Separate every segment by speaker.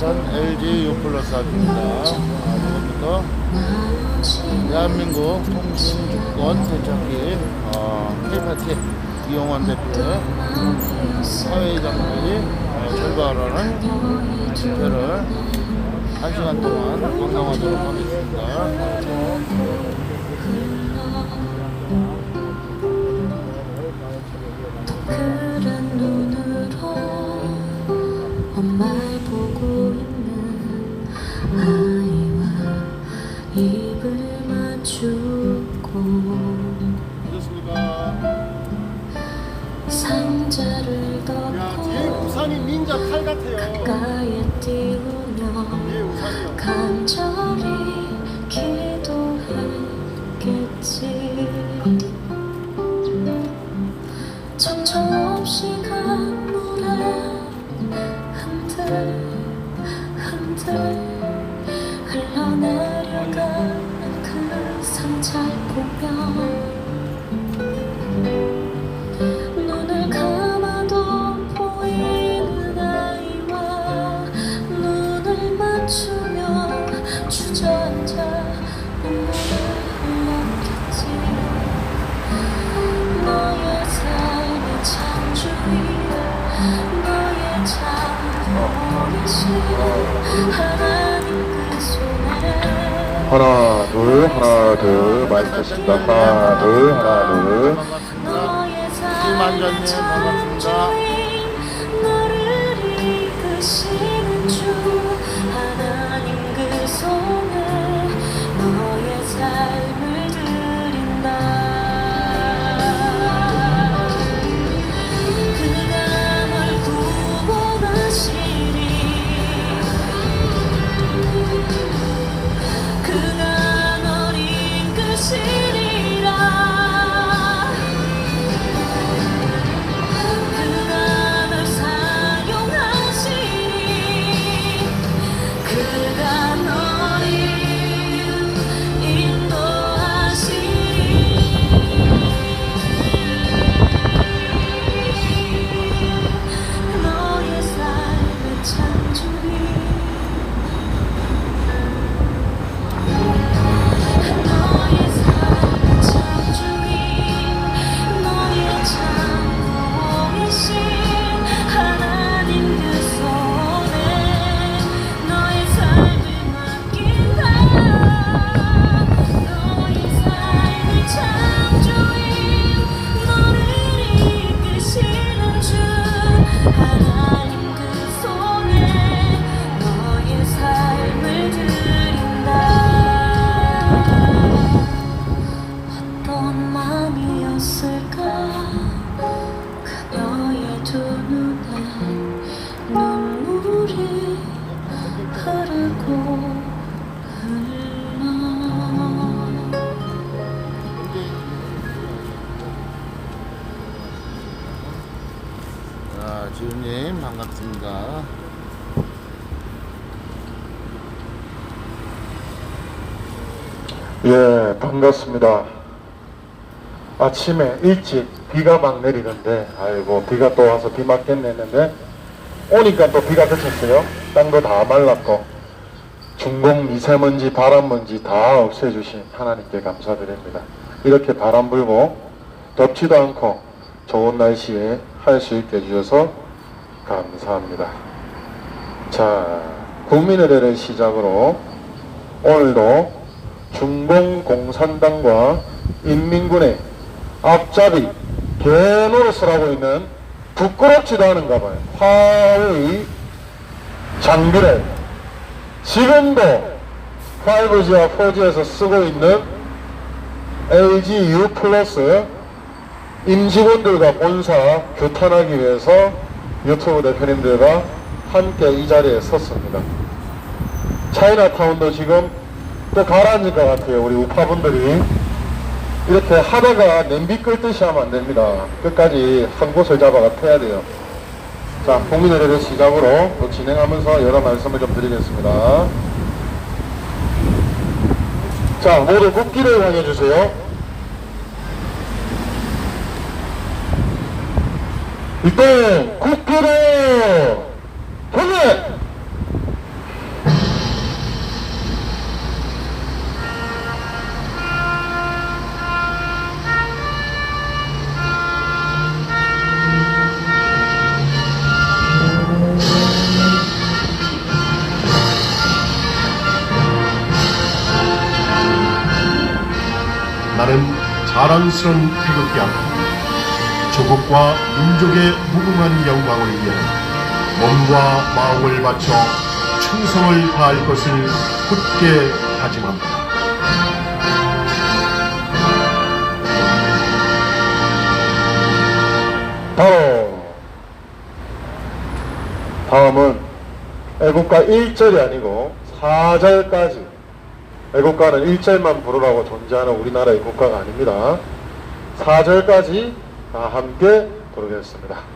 Speaker 1: 인천 LG U 플러스 아주입니다. 오늘부터 대한민국 통신주권 대책기 K파티 이용환 대표의 사회이장까지 출발하는 집회를 1시간 동안 관람하도록 하겠습니다.
Speaker 2: 그런 눈으로 엄마를 보고 있는 아이와 입을 맞추고 상자를 덮고
Speaker 1: 우산이 민자 칼 같아요.
Speaker 2: 가까이에 띄우며 간절히 기도했겠지. 정처없이 강물에 흔들 흘러내려가는 그 상자를 보며 눈을 감아도 보이는 아이와 눈을 맞추며 주저앉아 눈물을 흘렸겠지. 너의 삶의 창조인 너의 창조이신 하나님 그 손에
Speaker 3: 하나 둘 마이크 tes습니다. 하나 둘
Speaker 2: 너의
Speaker 1: 김만전님
Speaker 2: 삶의
Speaker 1: 반갑습니다.
Speaker 2: 창조인 너를 이끄시는 주 하나님 그 손에 너의 삶을 드린다. 그가 널 구원하시리. 그가 널 이끄시리라. 그가 널 사용하시리. 그가 널 인도하시리. 너의 삶의 창조인 너의 삶의 창조인 너의 창조이신 하나님 그 손에 너의 삶을 맡긴다. 너의 삶의 창조인 너를 이끄시는 주 하나님 그 손에 너의 삶을 드린다. 어떤 마음이었을까 그녀의 두 눈에 눈물이 흐르고 흘러.
Speaker 1: 지훈님 반갑습니다.
Speaker 3: 예, 반갑습니다. 아침에 일찍 비가 막 내리는데 아이고 비가 또 와서 비 맞겠네 했는데 오니까 또 비가 그쳤어요. 땅도 다 말랐고 중공 미세먼지 바람먼지 다 없애주신 하나님께 감사드립니다. 이렇게 바람 불고 덥지도 않고 좋은 날씨에 할 수 있게 해주셔서 감사합니다. 자, 국민의례를 시작으로 오늘도 중공공산당과 인민군의 앞잡이 개노릇을 하고 있는 부끄럽지도 않은가 봐요. 화의 장비를 지금도 5G와 4G에서 쓰고 있는 LG U 플러스 임직원들과 본사 규탄하기 위해서 유튜브 대표님들과 함께 이 자리에 섰습니다. 차이나타운도 지금 또 가라앉을 것 같아요. 우리 우파분들이 이렇게 하다가 냄비 끓듯이 하면 안 됩니다. 끝까지 한 곳을 잡아가 태야 돼요. 자, 국민의례를 시작으로 또 진행하면서 여러 말씀을 좀 드리겠습니다. 자, 모두 국기를 향해 주세요. 이때 국기를 향해
Speaker 4: 나는 자랑스러운 태극기 앞에 조국과 민족의 무궁한 영광을 위해 몸과 마음을 바쳐 충성을 다할 것을 굳게 다짐합니다.
Speaker 3: 다음은 애국가 1절이 아니고 4절까지, 애국가는 1절만 부르라고 존재하는 우리나라의 국가가 아닙니다. 4절까지 다 함께 부르겠습니다.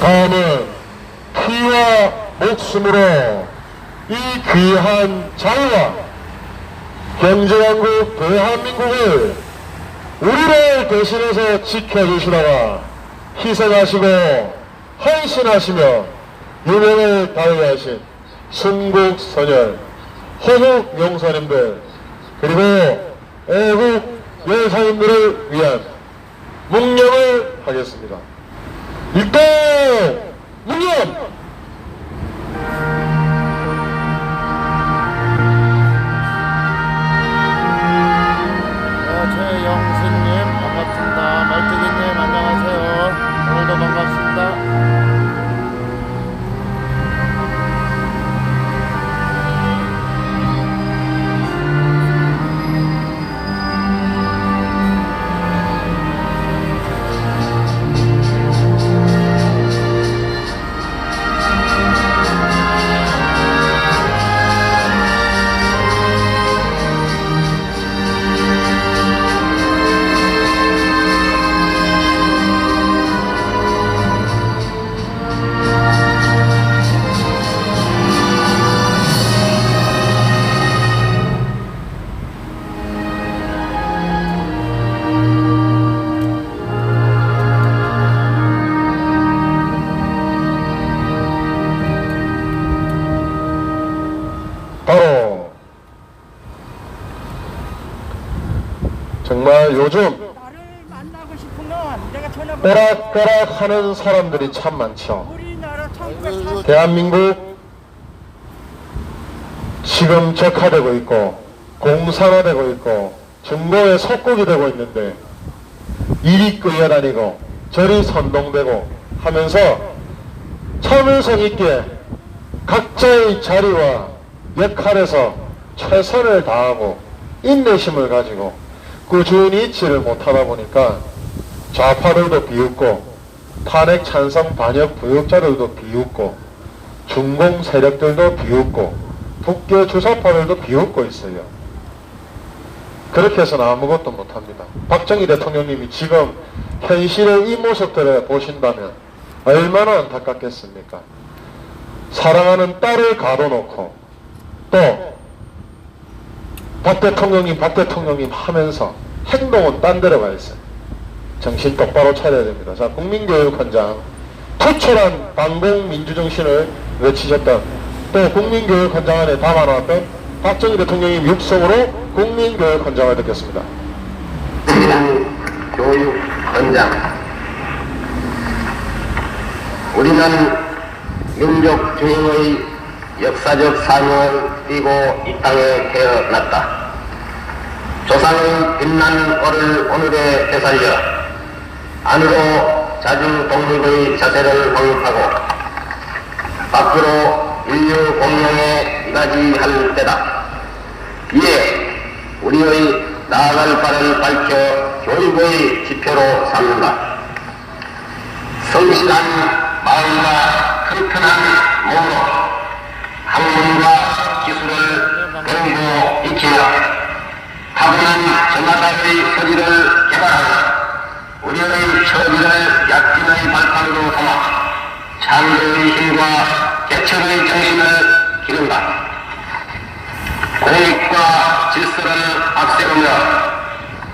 Speaker 3: 다음은 피와 목숨으로 이 귀한 자유와 경제왕국 대한민국을 우리를 대신해서 지켜주시다가 희생하시고 헌신하시며 유명을 다하신 순국선열, 호국용사님들, 그리고 애국 여사님들을 위한 묵념을 하겠습니다. 일동 묵념!
Speaker 1: 최영수님 반갑습니다. 말뚝이님 안녕하세요. 오늘도 반갑습니다.
Speaker 3: 바로 정말 요즘
Speaker 5: 나를 만나고 싶으면 내가 전화
Speaker 3: 오락가락 하는 사람들이 참 많죠.
Speaker 5: 우리나라 1940
Speaker 3: 대한민국 지금 적화되고 있고 공산화되고 있고 중도에 속국이 되고 있는데 이리 끌려다니고 저리 선동되고 하면서 참을성 있게 각자의 자리와 역할에서 최선을 다하고 인내심을 가지고 꾸준히 있지를 못하다 보니까 좌파들도 비웃고 탄핵 찬성 반역 부역자들도 비웃고 중공 세력들도 비웃고 북계 주사파들도 비웃고 있어요. 그렇게 해서는 아무것도 못합니다. 박정희 대통령님이 지금 현실의 이 모습들을 보신다면 얼마나 안타깝겠습니까? 사랑하는 딸을 가둬놓고 또 박 대통령님 하면서 행동은 딴 데로 가 있어요. 정신 똑바로 차려야 됩니다. 자, 국민교육헌장 투철한 반공민주정신을 외치셨던 또 국민교육헌장 안에 담아놨던 박정희 대통령님 육성으로 국민교육헌장을 듣겠습니다.
Speaker 6: 교육헌장, 우리는 민족 중흥의 역사적 사명을 띠고 이 땅에 태어났다. 조상의 빛난 얼을 오늘에 되살려 안으로 자주 독립의 자세를 확립하고 밖으로 인류 공명에 이바지할 때다. 이에 우리의 나아갈 바를 밝혀 교육의 지표로 삼는다. 성실한 마음과 튼튼한 몸으로 학문과 기술을 배우고 익히며 타고난 저마다의 소질을 개발하며 우리의 처지를 약진의 발판으로 삼아 창조의 힘과 개척의 정신을 기른다. 공익과 질서를 앞세우며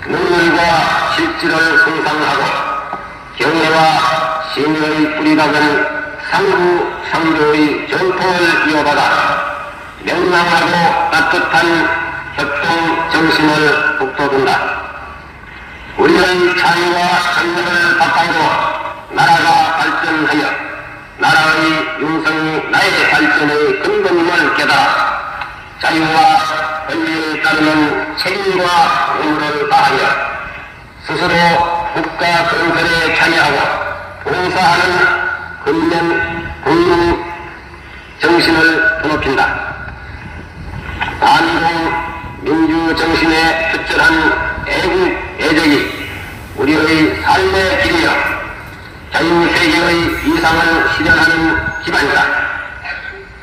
Speaker 6: 능률과 실질을 성상하고 경애와 신의의 뿌리박은 상부 상조의 전통을 이어받아 명랑하고 따뜻한 협동 정신을 북돋운다. 우리의 자유와 선명을 바탕으로 나라가 발전하여 나라의 융성이 나의 발전의 근본임을 깨달아 자유와 권리에 따르는 책임과 의무를 다하여 스스로 국가 건설에 참여하고 봉사하는 국민 정신을 드높인다. 반공 민주 정신의 투철한 애국 애적이 우리의 삶의 길이며 자유세계의 이상을 실현하는 기반이다.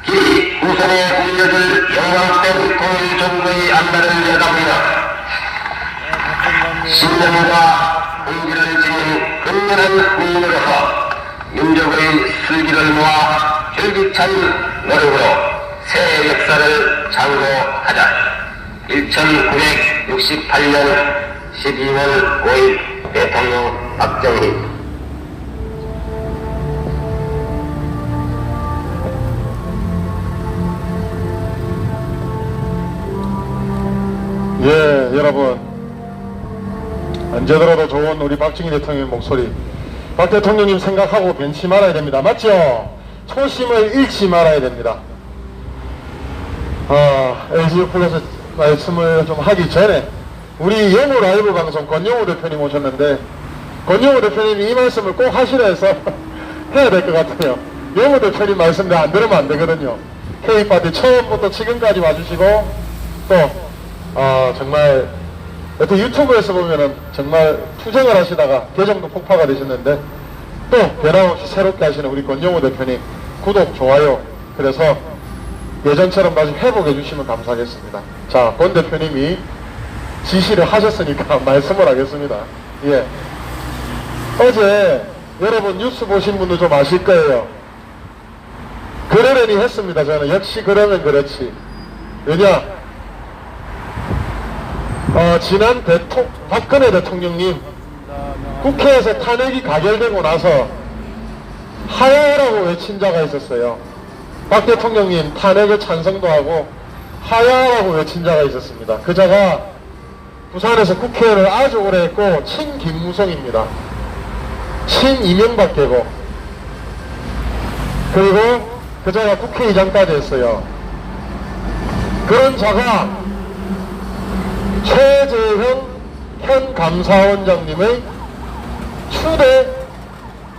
Speaker 6: 기 후손에 물려줄 영광된 통일정부의 안달을 내다보며 신념과 공기를 지닌 근면한 국민으로서 민족의 슬기를 모아 결기찬 노력으로 새 역사를 창조하자. 1968년 12월 5일 대통령 박정희.
Speaker 3: 예, 여러분 언제 들어도 좋은 우리 박정희 대통령의 목소리. 박 대통령님 생각하고 변치 말아야 됩니다. 맞죠? 초심을 잃지 말아야 됩니다. LGU 플러스 말씀을 좀 하기 전에 우리 영우 라이브 방송 권영우 대표님 오셨는데 권영우 대표님이 이 말씀을 꼭 하시라 해서 해야 될 것 같아요. 영우 대표님 말씀 안 들으면 안 되거든요. K파티 처음부터 지금까지 와주시고 또 정말 여튼 유튜브에서 보면은 정말 투쟁을 하시다가 계정도 폭파가 되셨는데 또 변함없이 새롭게 하시는 우리 권영우 대표님 구독, 좋아요 그래서 예전처럼 다시 회복해 주시면 감사하겠습니다. 자, 권 대표님이 지시를 하셨으니까 말씀을 하겠습니다. 예. 어제 여러분 뉴스 보신 분도 좀 아실 거예요. 그러려니 했습니다. 저는 역시 그러면 그렇지. 왜냐? 지난 박근혜 대통령님 국회에서 탄핵이 가결되고 나서 하야라고 외친 자가 있었어요. 박 대통령님 탄핵을 찬성도 하고 하야라고 외친 자가 있었습니다. 그 자가 부산에서 국회의원을 아주 오래 했고 친 김무성입니다. 친 이명박계고 그리고 그 자가 국회의장까지 했어요. 그런 자가 최재형 현 감사원장님의 추대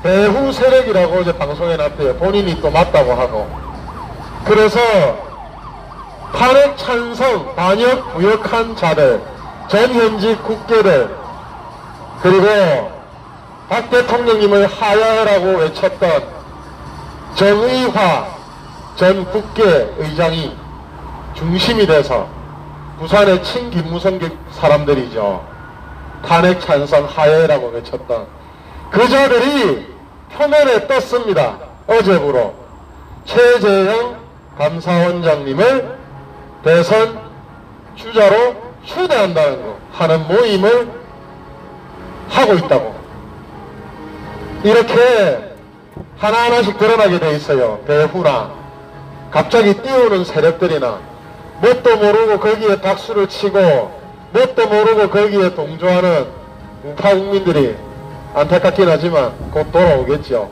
Speaker 3: 배후 세력이라고 이제 방송에 놨대요. 본인이 또 맞다고 하고. 그래서 탄핵 찬성, 반역, 부역한 자들, 전현직 국회들, 그리고 박 대통령님을 하야라고 외쳤던 정의화 전 국회의장이 중심이 돼서 부산의 친김무성 사람들이죠. 탄핵 찬성 하야라고 외쳤던 그 자들이 표면에 떴습니다. 어제부로 최재형 감사원장님을 대선 주자로 추대한다는 거 하는 모임을 하고 있다고 이렇게 하나하나씩 드러나게 돼 있어요. 배후나 갑자기 띄우는 세력들이나 뭣도 모르고 거기에 박수를 치고 뭣도 모르고 거기에 동조하는 우파 국민들이 안타깝긴 하지만 곧 돌아오겠죠.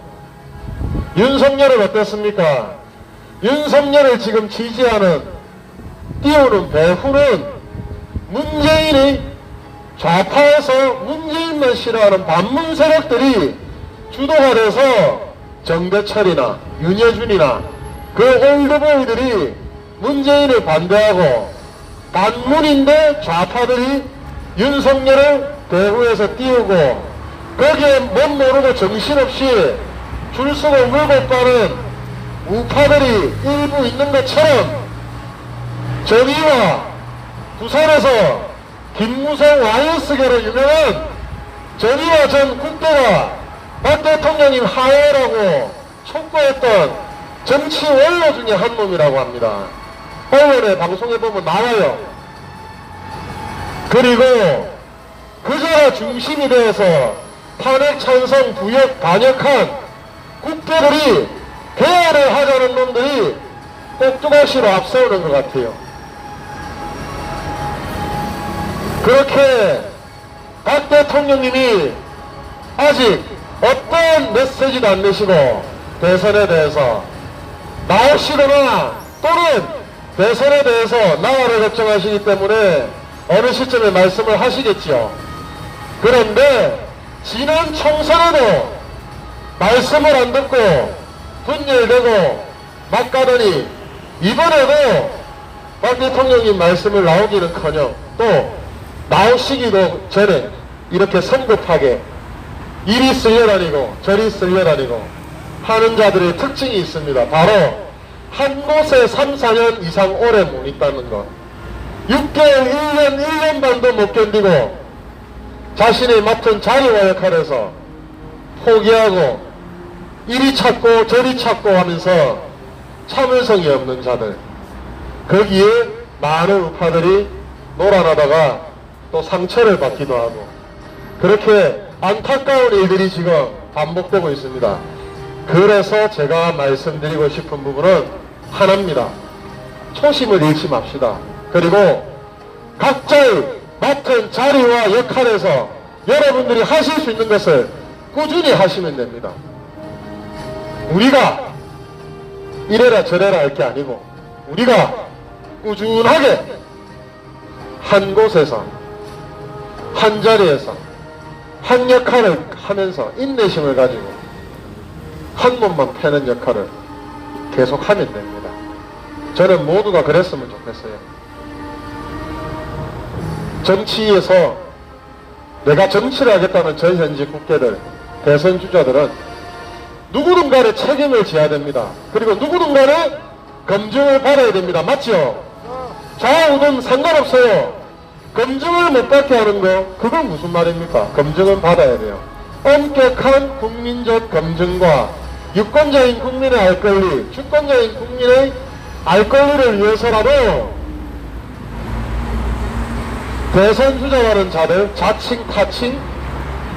Speaker 3: 윤석열은 어떻습니까? 윤석열을 지금 지지하는 띄우는 배후는 문재인이 좌파에서 문재인만 싫어하는 반문 세력들이 주도가 돼서 정대철이나 윤여준이나 그 올드보이들이 문재인을 반대하고 반문인데 좌파들이 윤석열을 배후에서 띄우고 거기에 못 모르고 정신없이 줄 서고 물고 빠는 우파들이 일부 있는 것처럼 정의와 부산에서 김무성 YS계로 유명한 정의와 전 국대가 박 대통령님 하야라고 촉구했던 정치 원로 중에 한 놈이라고 합니다. 언론에 방송에 보면 나와요. 그리고 그자가 중심이 되어서 탄핵 찬성 부역 반역한 국회들이 개헌을 하자는 놈들이 꼭두각시로 앞세우는 것 같아요. 그렇게 박 대통령님이 아직 어떤 메시지도 안 내시고 대선에 대해서 나오시거나 또는 대선에 대해서 나라를 걱정하시기 때문에 어느 시점에 말씀을 하시겠지요. 그런데 지난 총선에도 말씀을 안 듣고 분열되고 막 가더니 이번에도 박 대통령님 말씀을 나오기는커녕 또 나오시기도 전에 이렇게 성급하게 이리 쓸려다니고 저리 쓸려다니고 하는 자들의 특징이 있습니다. 바로 한 곳에 3, 4년 이상 오래 못 있다는 것. 6개월, 1년, 1년 반도 못 견디고 자신이 맡은 자리와 역할에서 포기하고 이리 찾고 저리 찾고 하면서 참을성이 없는 자들. 거기에 많은 우파들이 놀아나다가 또 상처를 받기도 하고 그렇게 안타까운 일들이 지금 반복되고 있습니다. 그래서 제가 말씀드리고 싶은 부분은 하나입니다. 초심을 잃지 맙시다. 그리고 각자의 맡은 자리와 역할에서 여러분들이 하실 수 있는 것을 꾸준히 하시면 됩니다. 우리가 이래라 저래라 할 게 아니고 우리가 꾸준하게 한 곳에서 한 자리에서 한 역할을 하면서 인내심을 가지고 한 몸만 패는 역할을 계속 하면 됩니다. 저는 모두가 그랬으면 좋겠어요. 정치에서 내가 정치를 하겠다는 전 현직 국회들, 대선 주자들은 누구든가의 책임을 져야 됩니다. 그리고 누구든가의 검증을 받아야 됩니다. 맞죠? 좌우든 상관없어요. 검증을 못 받게 하는 거, 그건 무슨 말입니까? 검증은 받아야 돼요. 엄격한 국민적 검증과 유권자인 국민의 알 권리, 주권자인 국민의 알 권리를 위해서라도 대선 주자라는 자들, 자칭, 타칭,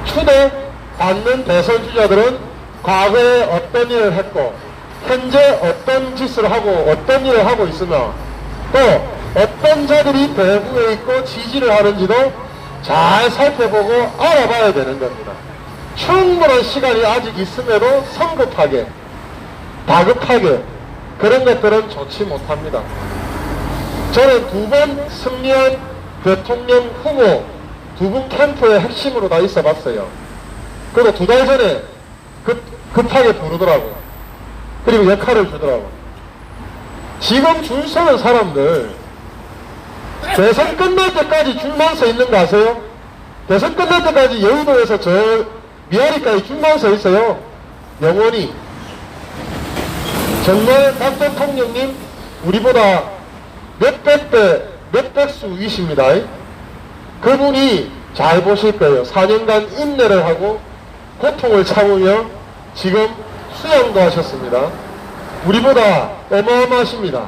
Speaker 3: 추대 받는 대선 주자들은 과거에 어떤 일을 했고 현재 어떤 짓을 하고 어떤 일을 하고 있으며 또 어떤 자들이 배후에 있고 지지를 하는지도 잘 살펴보고 알아봐야 되는 겁니다. 충분한 시간이 아직 있음에도 성급하게 다급하게 그런 것들은 좋지 못합니다. 저는 2번 승리한 대통령 후보 2분 캠프의 핵심으로 다 있어 봤어요. 그리고 2달 전에 급하게 부르더라고. 그리고 역할을 주더라고. 지금 줄 서는 사람들 대선 끝날 때까지 줄만 서 있는 거 아세요? 대선 끝날 때까지 여의도에서 저 미아리까지 줄만 서 있어요. 영원히. 정말 박 대통령님 우리보다 몇백 배 몇백 수 위십니다. 그분이 잘 보실 거예요. 4년간 인내를 하고 고통을 참으며 지금 수양도 하셨습니다. 우리보다 어마어마하십니다.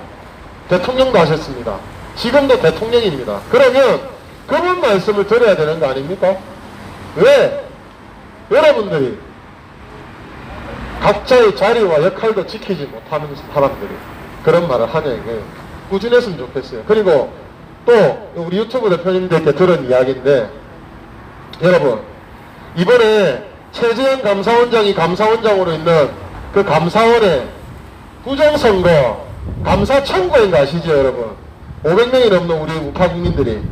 Speaker 3: 대통령도 하셨습니다. 지금도 대통령입니다. 그러면 그분 말씀을 들어야 되는 거 아닙니까? 왜? 여러분들이 각자의 자리와 역할도 지키지 못하는 사람들이 그런 말을 하냐고 꾸준했으면 좋겠어요. 그리고 또 우리 유튜브 대표님들께 들은 이야기인데 여러분 이번에 최재형 감사원장이 감사원장으로 있는 그 감사원의 부정선거 감사 청구인 거 아시죠 여러분? 500명이 넘는 우리 우파 국민들이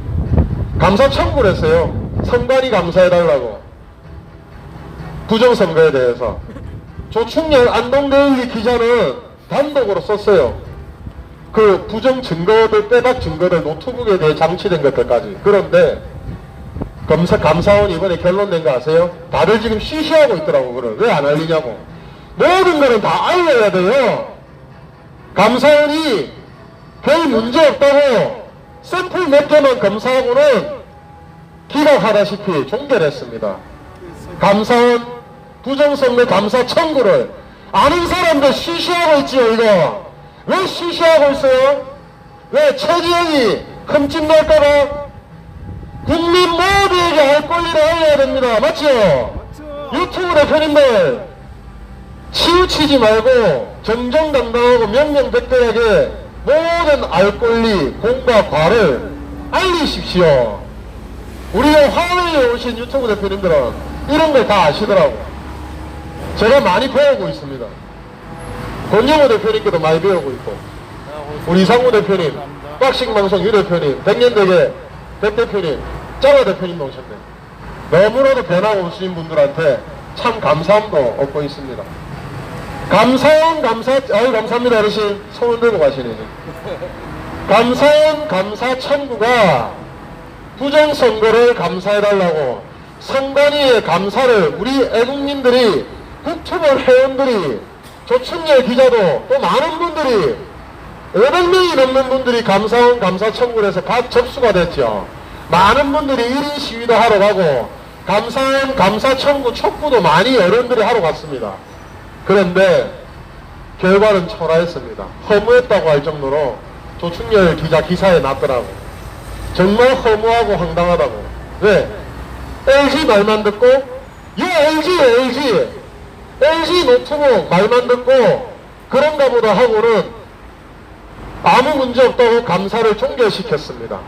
Speaker 3: 감사 청구를 했어요. 선관위 감사해달라고 부정선거에 대해서. 조충렬 안동데일리 기자는 단독으로 썼어요. 그 부정 증거들 빼박 증거들 노트북에 대해 장치된 것들까지. 그런데 감사원이 이번에 결론 낸 거 아세요? 다들 지금 시시하고 있더라고. 그걸 왜 안 알리냐고. 모든 거는 다 알려야 돼요. 감사원이 별 문제 없다고 샘플 몇 개만 검사하고는 기각하다시피 종결했습니다. 감사원 부정선거 감사 청구를. 아는 사람들 시시하고 있지요 이거. 왜 시시하고 있어요? 왜 최지영이 흠집 날까봐? 국민 모두에게 알 권리를 알려야 됩니다. 맞죠? 유튜브 대표님들 치우치지 말고 정정당당하고 명명백백하게 모든 알 권리, 공과 과를 알리십시오. 우리 화웨이에 오신 유튜브 대표님들은 이런 걸 다 아시더라고. 제가 많이 배우고 있습니다. 권영호 대표님께도 많이 배우고 있고 우리 이상우 대표님, 박식방송 유 대표님, 백년대계 백 대표님, 짜라 대표님도 오셨네. 너무나도 변함없으신 분들한테 참 감사함도 얻고 있습니다. 감사원 감사, 아유 감사합니다 어르신. 손을 들고 가시네. 감사원 감사 청구가 부정선거를 감사해달라고 선관위의 감사를 우리 애국민들이 국토부 회원들이 조충렬 기자도 또 많은 분들이 500명이 넘는 분들이 감사원 감사 청구를 해서 접수가 됐죠. 많은 분들이 1인 시위도 하러 가고 감사원 감사 청구 촉구도 많이 어른들이 하러 갔습니다. 그런데 결과는 초라했습니다. 허무했다고 할 정도로 조충렬 기자 기사에 났더라고. 정말 허무하고 황당하다고. 왜? LG 말만 듣고 LG 노트북 말만 듣고 그런가 보다 하고는 아무 문제 없다고 감사를 종결시켰습니다.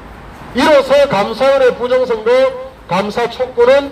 Speaker 3: 이로써 감사원의 부정선거 감사 촉구는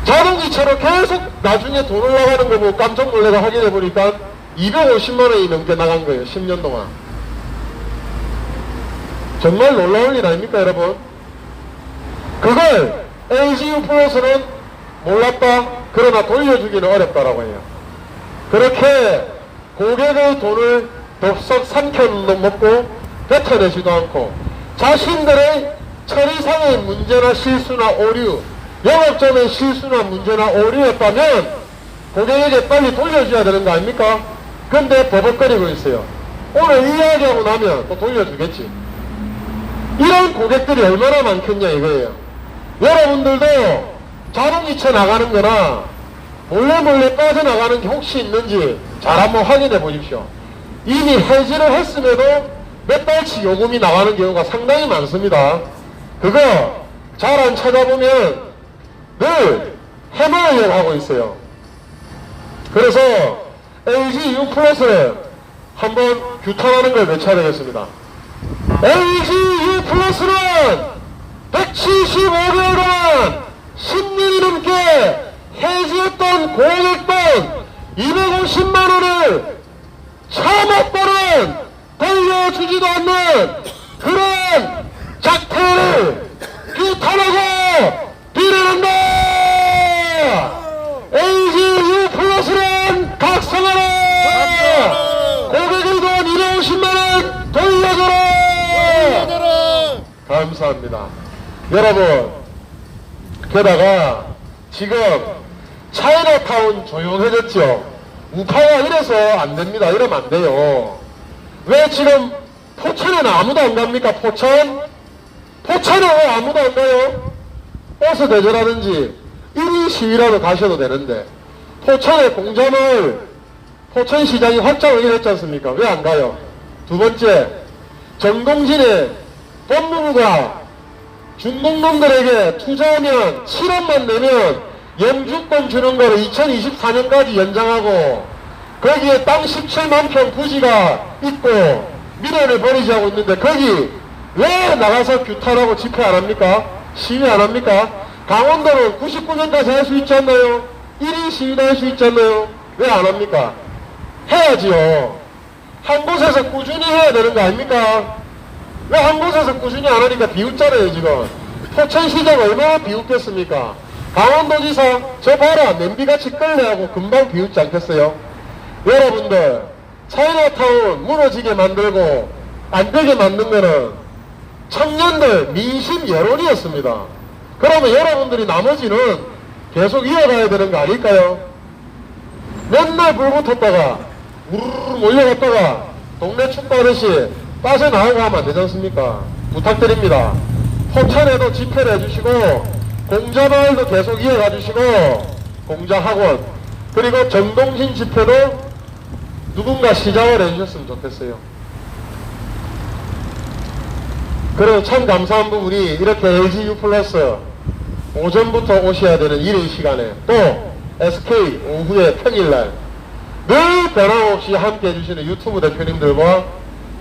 Speaker 3: 자동이체로 계속 나중에 돈 올라가는 거 보고 깜짝 놀래가 확인해 보니까 250만 원이 넘게 나간 거예요. 10년 동안. 정말 놀라운 일 아닙니까, 여러분? 그걸 LGU 플러스는 몰랐다. 그러나 돌려주기는 어렵다라고 해요. 그렇게 고객의 돈을 덥석 삼켜먹고 뱉어내지도 않고 자신들의 처리상의 문제나 실수나 오류, 영업점의 실수나 문제나 오류였다면 고객에게 빨리 돌려줘야 되는 거 아닙니까? 근데 버벅거리고 있어요. 오늘 이야기하고 나면 또 돌려주겠지. 이런 고객들이 얼마나 많겠냐 이거예요. 여러분들도 자동이체 나가는 거나 몰래 빠져나가는 게 혹시 있는지 잘 한번 확인해 보십시오. 이미 해지를 했음에도 몇 달치 요금이 나가는 경우가 상당히 많습니다. 그거 잘 안 찾아보면 늘 해먹으려고 하고 있어요. 그래서 LG U 플러스 한번 규탄하는 걸 외쳐야 되겠습니다. LG U 플러스는 175개월간 10년이 넘게 해지했던 고객돈 250만원을 처먹고는 돌려주지도 않는 그런 작태를 규탄하고 비난한다! LGU 플러스는 각성하라! 고객의 돈 250만원 돌려줘라! 감사합니다. 여러분, 게다가 지금 차이나타운 조용해졌죠? 우파가 이래서 안 됩니다. 이러면 안 돼요. 왜 지금 포천에는 아무도 안 갑니까? 포천에 왜 아무도 안 가요? 어서 대절하는지 1인 시위라도 가셔도 되는데 포천의 공자마을 포천시장이 확장을 했지 않습니까? 왜 안 가요? 두 번째, 정동진의 법무부가 중공놈들에게 투자하면 7원만 내면 영주권 주는 거를 2024년까지 연장하고 거기에 땅 17만 평 부지가 있고 미련을 버리지 하고 있는데 거기 왜 나가서 규탄하고 집회 안 합니까? 시위 안 합니까? 강원도는 99년까지 할 수 있지 않나요? 1인 시위도 할 수 있지 않나요? 왜 안 합니까? 해야지요. 한 곳에서 꾸준히 해야 되는 거 아닙니까? 왜 한 곳에서 꾸준히 안 하니까 비웃잖아요 지금. 포천시장 얼마나 비웃겠습니까? 강원도지사 저 봐라 냄비같이 끌래하고 금방 비웃지 않겠어요? 여러분들 차이나타운 무너지게 만들고 안 되게 만든 거는 청년들 민심 여론이었습니다. 그러면 여러분들이 나머지는 계속 이어가야 되는 거 아닐까요? 맨날 불붙었다가 우르르 몰려갔다가 동네 축구하듯이 빠져나오고 하면 안 되지 않습니까? 부탁드립니다. 포천에도 집회를 해주시고 공자마을도 계속 이어가 주시고 공자학원 그리고 정동진 집회도 누군가 시작을 해주셨으면 좋겠어요. 그리고 참 감사한 부분이 이렇게 LGU 플러스 오전부터 오셔야 되는 이른 시간에 또 SK 오후에 평일날 늘 변함없이 함께 해주시는 유튜브 대표님들과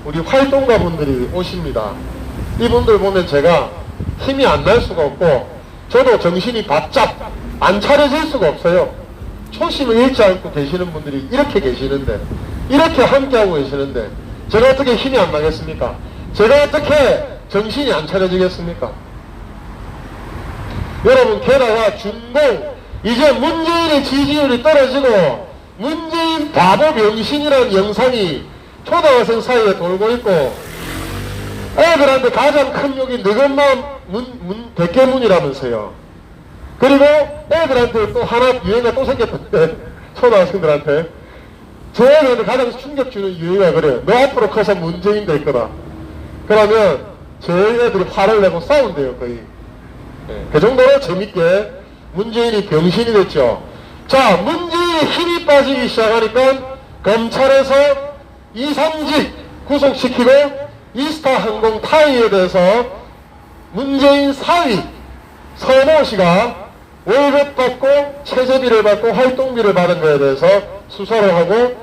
Speaker 3: 우리 활동가분들이 오십니다. 이분들 보면 제가 힘이 안 날 수가 없고 저도 정신이 바짝 안 차려질 수가 없어요. 초심을 잃지 않고 계시는 분들이 이렇게 계시는데 이렇게 함께하고 계시는데 제가 어떻게 힘이 안 나겠습니까? 제가 어떻게 정신이 안 차려지겠습니까? 여러분 게다가 중공 이제 문재인의 지지율이 떨어지고 문재인 바보 병신이라는 영상이 초등학생 사이에 돌고 있고 애들한테 가장 큰 욕이 너것만 백개문이라면서요. 그리고 애들한테 또 하나 유행가 또 생겼던데 초등학생들한테 저 애들한테 가장 충격 주는 유행가 그래요. 너 앞으로 커서 문재인 될 거다. 그러면 저희 애들이 화를 내고 싸운대요 거의. 네, 그 정도로 재밌게 문재인이 병신이 됐죠. 자, 문재인이 힘이 빠지기 시작하니까 검찰에서 이상직 구속시키고 이스타 항공 타이에 대해서 문재인 사위 서모 씨가 월급 받고 체재비를 받고 활동비를 받은 것에 대해서 수사를 하고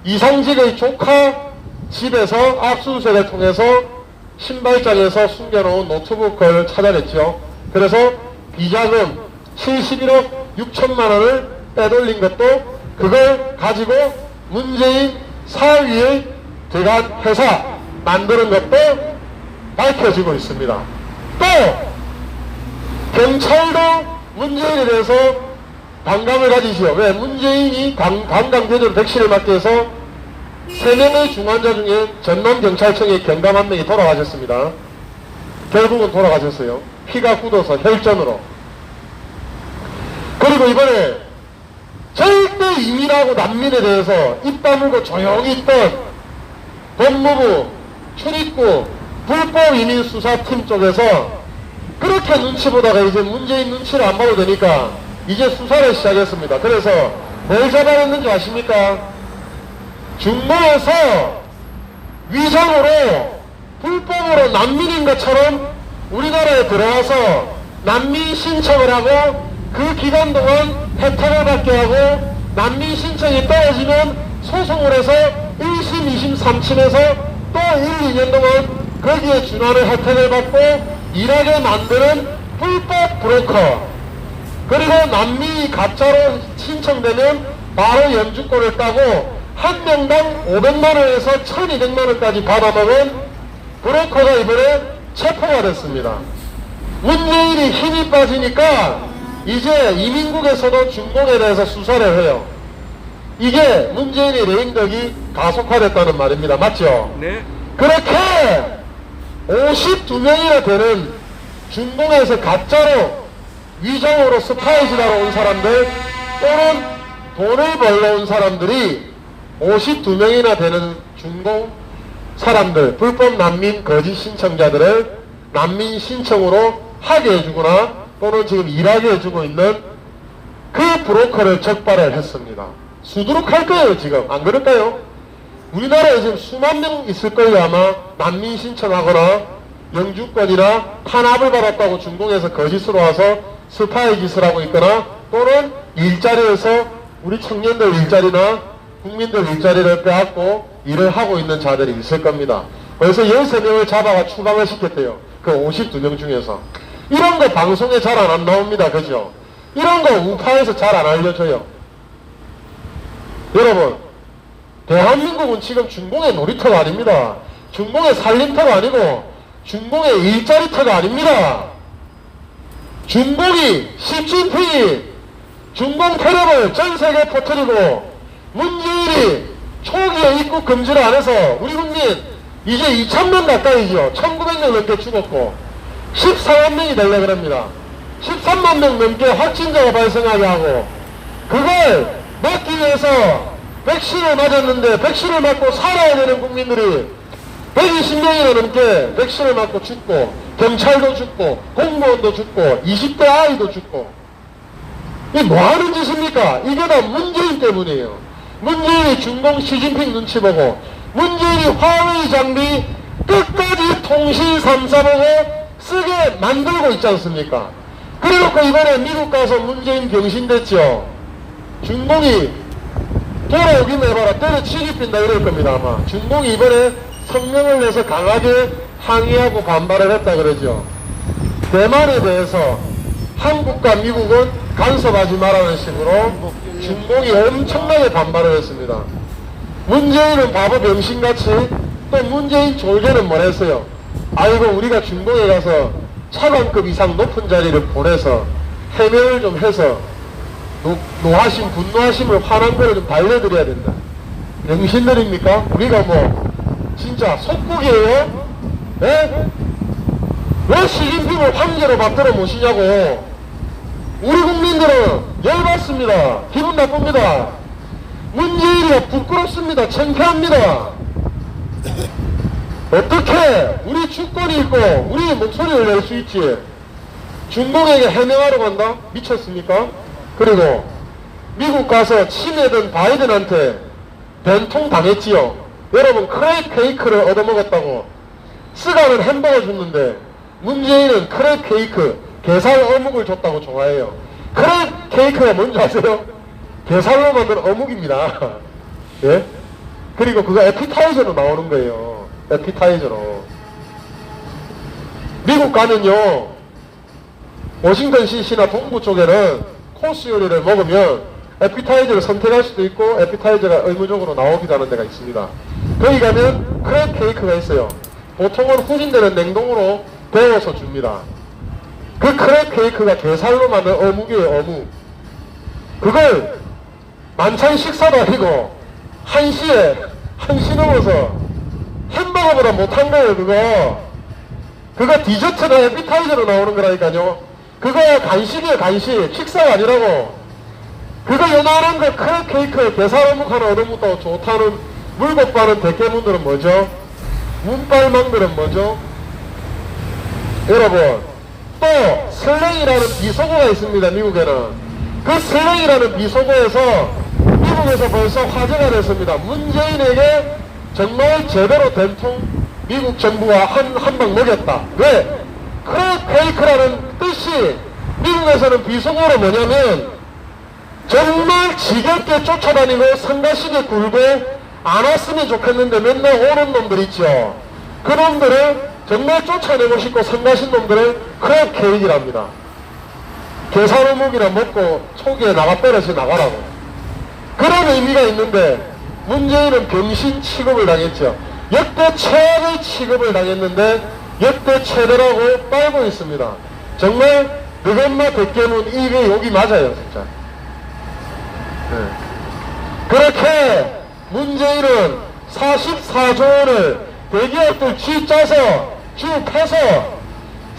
Speaker 3: 이상직의 조카 집에서 압수수색을 통해서 신발장에서 숨겨놓은 노트북을 찾아냈죠. 그래서 비자금 71억 6천만 원을 빼돌린 것도 그걸 가지고 문재인 사위의 대관 회사 만드는 것도 밝혀지고 있습니다. 또 경찰도 문재인에 대해서 반감을 가지시오. 왜? 문재인이 관광대전 백신을 맞기 위해서 3명의 중환자 중에 전남경찰청의 경감 1명이 돌아가셨습니다. 결국은 돌아가셨어요. 피가 굳어서 혈전으로. 그리고 이번에 절대 이민하고 난민에 대해서 입 다물고 조용히 있던 법무부, 출입구, 불법 이민 수사팀 쪽에서 그렇게 눈치 보다가 이제 문재인 눈치를 안 봐도 되니까 이제 수사를 시작했습니다. 그래서 뭘 잡아냈는지 아십니까? 중국에서 위장으로 불법으로 난민인 것처럼 우리나라에 들어와서 난민 신청을 하고 그 기간 동안 혜택을 받게 하고 난민 신청이 떨어지면 소송을 해서 1심, 2심, 3심에서 또 1, 2년 동안 거기에 준하는 혜택을 받고 일하게 만드는 불법 브로커, 그리고 난민이 가짜로 신청되면 바로 영주권을 따고 한 명당 500만원에서 1200만원까지 받아먹은 브로커가 이번에 체포가 됐습니다. 문재인이 힘이 빠지니까 이제 이민국에서도 중공에 대해서 수사를 해요. 이게 문재인의 레임덕이 가속화됐다는 말입니다. 맞죠?
Speaker 5: 네.
Speaker 3: 그렇게 52명이나 되는 중공에서 가짜로 위장으로 스파이지라로 온 사람들 또는 돈을 벌러 온 사람들이 52명이나 되는 중공 사람들, 불법 난민 거짓 신청자들을 난민 신청으로 하게 해주거나 또는 지금 일하게 해주고 있는 그 브로커를 적발을 했습니다. 수두룩할 거예요. 지금 안 그럴까요? 우리나라에 지금 수만 명 있을 거예요. 아마 난민 신청하거나 영주권이나 탄압을 받았다고 중공에서 거짓으로 와서 스파이 짓을 하고 있거나 또는 일자리에서 우리 청년들 일자리나 국민들 일자리를 빼앗고 일을 하고 있는 자들이 있을 겁니다. 그래서 13명을 잡아가 추방을 시켰대요. 그 52명 중에서. 이런 거 방송에 잘 안 나옵니다. 그죠? 이런 거 우파에서 잘 안 알려줘요. 여러분, 대한민국은 지금 중공의 놀이터가 아닙니다. 중공의 살림터가 아니고 중공의 일자리터가 아닙니다. 중공이 시진핑이 중공 테러를 전 세계에 퍼뜨리고 문재인이 초기에 입국 금지를 안 해서 우리 국민 이제 2,000명 가까이죠. 1,900명 넘게 죽었고 14만 명이 되려고 합니다. 13만 명 넘게 확진자가 발생하게 하고 그걸 막기 위해서 백신을 맞았는데 백신을 맞고 살아야 되는 국민들이 120명이나 넘게 백신을 맞고 죽고 경찰도 죽고 공무원도 죽고 20대 아이도 죽고 이게 뭐하는 짓입니까? 이게 다 문재인 때문이에요. 문재인이 중공 시진핑 눈치 보고 문재인이 화웨이 장비 끝까지 통신 3사 보고 쓰게 만들고 있지 않습니까? 그래놓고 이번에 미국 가서 문재인 병신됐죠. 중공이 돌아오기만 해봐라 때려치기 핀다 이럴 겁니다. 아마 중공이 이번에 성명을 내서 강하게 항의하고 반발을 했다 그러죠. 대만에 대해서 한국과 미국은 간섭하지 말라는 식으로 중공이 엄청나게 반발을 했습니다. 문재인은 바보 병신같이 또 문재인 졸개는 뭘 했어요? 아이고 우리가 중공에 가서 차관급 이상 높은 자리를 보내서 해명을 좀 해서 노하심, 분노하심을 화난 거를 좀 달래드려야 된다. 병신들입니까? 우리가 뭐 진짜 속국이에요? 예? 왜 시진핑을 황제로 받들어 모시냐고. 우리 국민들은 열받습니다. 기분 나쁩니다. 문재인이가 부끄럽습니다. 창피합니다. 어떻게 우리 주권이 있고 우리 목소리를 낼 수 있지? 중공에게 해명하러 간다? 미쳤습니까? 그리고 미국 가서 친애던 바이든한테 변통 당했지요. 여러분 크랩 케이크를 얻어먹었다고 쓰가는 햄버거 줬는데 문재인은 크랩 케이크 게살 어묵을 줬다고 좋아해요. 크랩 케이크가 뭔지 아세요? 게살로 만든 어묵입니다. 예? 그리고 그거 에피타이저로 나오는 거예요. 에피타이저로. 미국 가면요 워싱턴 CC나 동부 쪽에는 코스 요리를 먹으면 에피타이저를 선택할 수도 있고 에피타이저가 의무적으로 나오기도 하는 데가 있습니다. 거기 가면 크랩 케이크가 있어요. 보통은 후진되는 냉동으로 데워서 줍니다. 그 크랩 케이크가 게살로 만든 어묵이에요. 어묵. 그걸 만찬 식사도 아니고 1시 넘어서 햄버거보다 못한 거예요. 그거 디저트나 에피타이저로 나오는 거라니까요. 그거 간식이에요. 간식. 식사가 아니라고. 그거 요만한 거 크랩 케이크 게살 어묵하는 어묵도 좋다는 물고 빠는 대깨문들은 뭐죠? 문빨망들은 뭐죠? 여러분, 또 슬랭이라는 비속어가 있습니다. 미국에는. 그 슬랭이라는 비속어에서 미국에서 벌써 화제가 됐습니다. 문재인에게 정말 제대로 된통 미국 정부가 한 방 먹였다. 왜? 크랩 케이크라는 뜻이 미국에서는 비속어로 뭐냐면 정말 지겹게 쫓아다니고 성가시게 굴고 안 왔으면 좋겠는데 맨날 오는 놈들 있죠. 그 놈들을 정말 쫓아내고 싶고 성가신 놈들을 크랩 케이크랍니다. 게살어묵이나 먹고 초기에 나가버려서 나가라고. 그런 의미가 있는데 문재인은 병신 취급을 당했죠. 역대 최악의 취급을 당했는데 역대 최대라고 빨고 있습니다. 정말 그것마 백개문 이게 여기 맞아요 진짜. 네. 그렇게 문재인은 44조 원을 대기업들 쥐짜서 쥐패서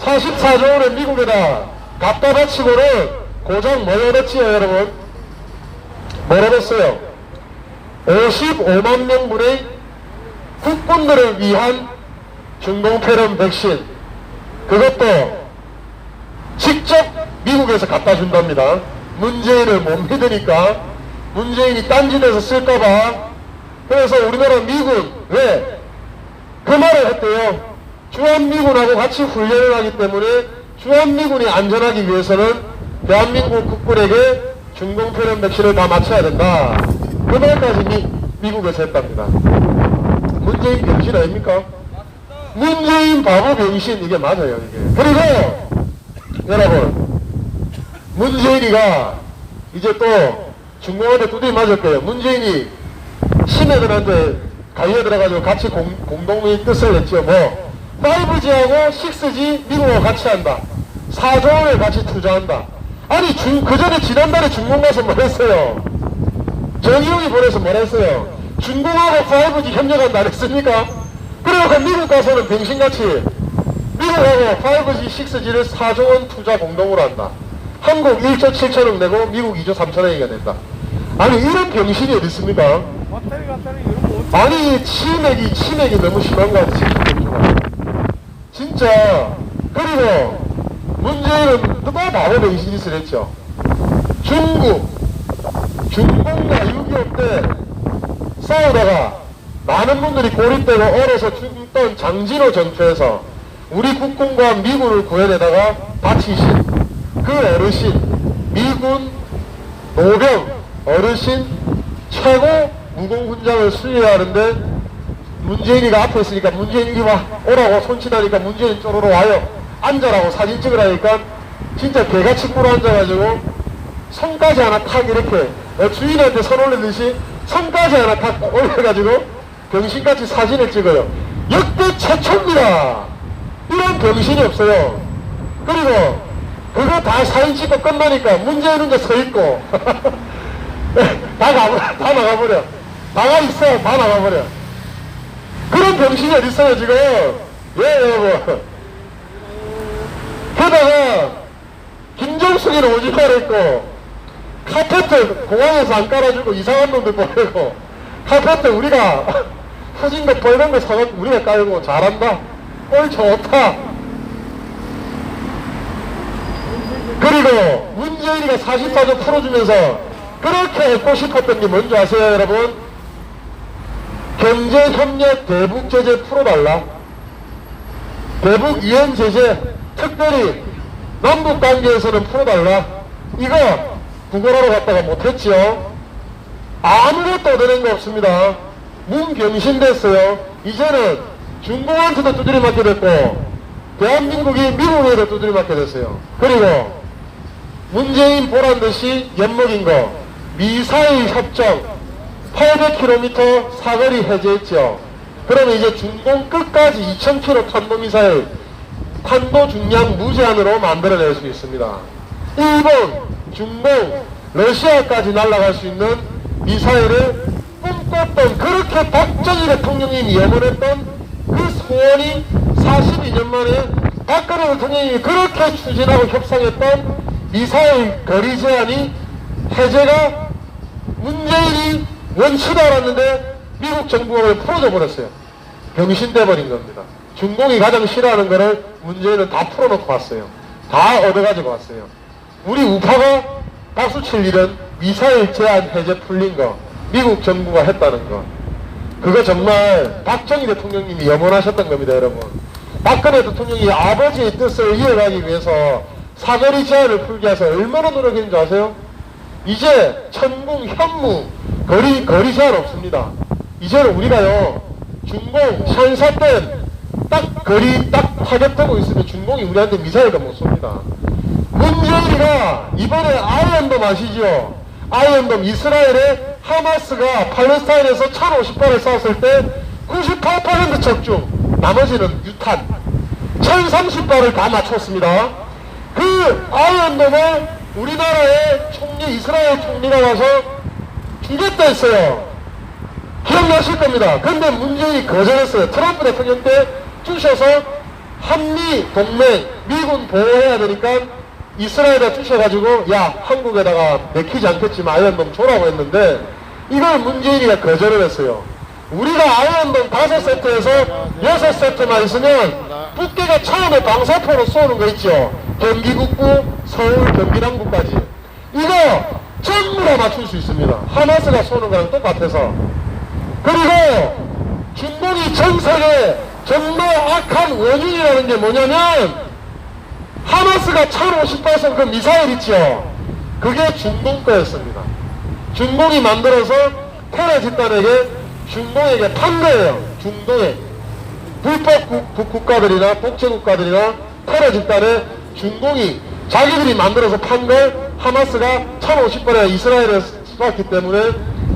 Speaker 3: 44조 원을 미국에다 갖다 바치고는 고작 뭘 얻었지요 여러분? 뭘 얻었어요? 55만 명분의 국군들을 위한 중동폐렴 백신, 그것도 직접 미국에서 갖다 준답니다. 문재인을 못 믿으니까, 문재인이 딴짓해서 쓸까봐. 그래서 우리나라 미군, 왜? 그 말을 했대요. 주한미군하고 같이 훈련을 하기 때문에 주한미군이 안전하기 위해서는 대한민국 국군에게 중동폐렴 백신을 다 맞춰야 된다. 그 말까지 미국에서 했답니다. 문재인 병신 아닙니까? 문재인 바보 병신, 이게 맞아요 이게. 그리고 여러분, 문재인이가 이제 또 중공한테 두드려 맞을 거예요. 문재인이 신애들한테 가위에 들어가지고 같이 공동의 뜻을 냈죠. 뭐 5G하고 6G 미국하고 같이 한다. 4조 원을 같이 투자한다. 아니 그 전에 지난달에 중공 가서 뭐 했어요? 정의용이 보내서 뭘 했어요? 중공하고 5G 협력한다 안 했습니까? 그리고 미국 가서는 병신같이 미국하고 5G, 6G를 4조 원 투자 공동으로 한다. 한국 1조 7천억 내고 미국 2조 3천억이가 낸다. 아니 이런 병신이 어디 있습니까?
Speaker 5: 왔다리 갔다리 이런 거 어떻게
Speaker 3: 아니 치맥이 너무 심한 거 같아. 진짜. 그리고 문재인은 또 바보 병신 짓을 했죠. 중공과 6.25 때 싸우다가 많은 분들이 고립되고 얼어서 죽던 장진호 전투에서 우리 국군과 미군을 구해내다가 바치신 그 어르신, 미군 노병 어르신 최고 무공훈장을 수여하는데 문재인이가 앞에 있으니까 문재인 이리 와 오라고 손짓하니까 문재인 쪼로로 와요. 앉아라고 사진 찍으라니까 진짜 개같이 꿇어 앉아가지고 손까지 하나 탁 이렇게 주인한테 손 올리듯이 손까지 하나 탁 올려가지고 병신같이 사진을 찍어요. 역대 최초입니다. 이런 병신이 없어요. 그리고 그거 다 사진 찍고 끝나니까 문재인 혼자 서있고 다 나가버려. 나가있어. 다 나가버려. 그런 병신이 어딨어요 지금. 예 여러분. 게다가 김정숙이는 오지 말랬고 카페트 공항에서 안 깔아주고 이상한 놈들 보내고 카페트 우리가 후진 거 벌던 거 사갖고 우리가 깔고 잘한다. 꼴 좋다. 그리고 문재인이가 44조 풀어주면서 그렇게 했고 싶었던 게 뭔지 아세요 여러분? 경제협력 대북제재 풀어달라. 대북 이행 제재 특별히 남북관계에서는 풀어달라. 이거 구걸하러 갔다가 못했지요. 아무것도 얻어낸 거 없습니다. 문병신 됐어요. 이제는 중공한테도 두드려 맞게 됐고 대한민국이 미국에도 두드려맞게 됐어요. 그리고 문재인 보란 듯이 엿먹인 거 미사일 협정 800km 사거리 해제했죠. 그러면 이제 중공 끝까지 2000km 탄도미사일 탄도 중량 무제한으로 만들어낼 수 있습니다. 일본, 중공, 러시아까지 날아갈 수 있는 미사일을 꿈꿨던, 그렇게 박정희 대통령이 예언했던 그 소원이 42년 만에 박근혜 대통령이 그렇게 추진하고 협상했던 미사일 거리 제한이 해제가 문재인이 원치도 않았는데 미국 정부가 그걸 풀어줘 버렸어요. 병신돼 버린 겁니다. 중공이 가장 싫어하는 거를 문재인은 다 풀어놓고 왔어요. 다 얻어가지고 왔어요. 우리 우파가 박수칠 일은 미사일 제한 해제 풀린 거, 미국 정부가 했다는 거. 그거 정말 박정희 대통령님이 염원하셨던 겁니다, 여러분. 박근혜 대통령이 아버지의 뜻을 이어가기 위해서 사거리 제한을 풀기 위해서 얼마나 노력했는 줄 아세요? 이제 천궁, 현무, 거리 제한 없습니다. 이제는 우리가요, 중공, 샨사댐 딱 거리 딱 타격되고 있으면 중공이 우리한테 미사일도 못 쏩니다. 문재인이가 이번에 아이언돔 아시죠? 아이언돔 이스라엘에 하마스가 팔레스타인에서 1050발을 쐈을 때 98% 적중, 나머지는 유탄 1030발을 다 맞췄습니다. 그 아이언돔을 우리나라의 총리, 이스라엘 총리가 와서 주겠다 했어요. 기억나실 겁니다. 근데 문재인이 거절했어요. 트럼프 대통령 때 주셔서 한미 동맹, 미군 보호해야 되니까 이스라엘에 주셔가지고 야, 한국에다가 내키지 않겠지만 아이언돔 줘라고 했는데 이걸 문재인이가 거절을 했어요. 우리가 아이언돔 5세트에서 6세트만 있으면 북괴가 처음에 방사포로 쏘는 거 있죠. 경기북부, 서울, 경기남부까지. 이거 전부 다 맞출 수 있습니다. 하마스가 쏘는 거랑 똑같아서. 그리고 중공이 전 세계 정말 악한 원인이라는 게 뭐냐면 하마스가 1050발 쏜 그 미사일 있죠. 그게 중공 거였습니다. 중공이 만들어서 테러 집단에게 중동에게 판 거예요. 중동에 불법 국가들이나 독재국가들이나 테러 집단에 중공이 자기들이 만들어서 판 걸 하마스가 1050발에 이스라엘에 쐈기 때문에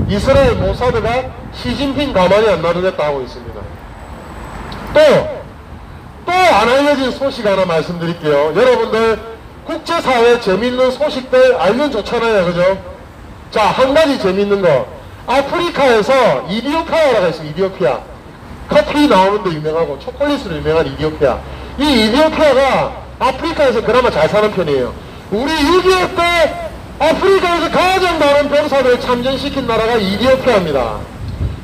Speaker 3: 이스라엘 모사드가 시진핑 가만히 안 놔두겠다 하고 있습니다. 또 안 알려진 소식 하나 말씀드릴게요. 여러분들 국제사회 재밌는 소식들 알면 좋잖아요, 그죠? 자, 한 가지 재밌는 거. 아프리카에서 이디오피아라고 있어요. 이디오피아. 커피 나오는데 유명하고 초콜릿으로 유명한 이디오피아. 이 이디오피아가 아프리카에서 그나마 잘 사는 편이에요. 우리 6.25 때 아프리카에서 가장 많은 병사들을 참전시킨 나라가 이디오피아입니다.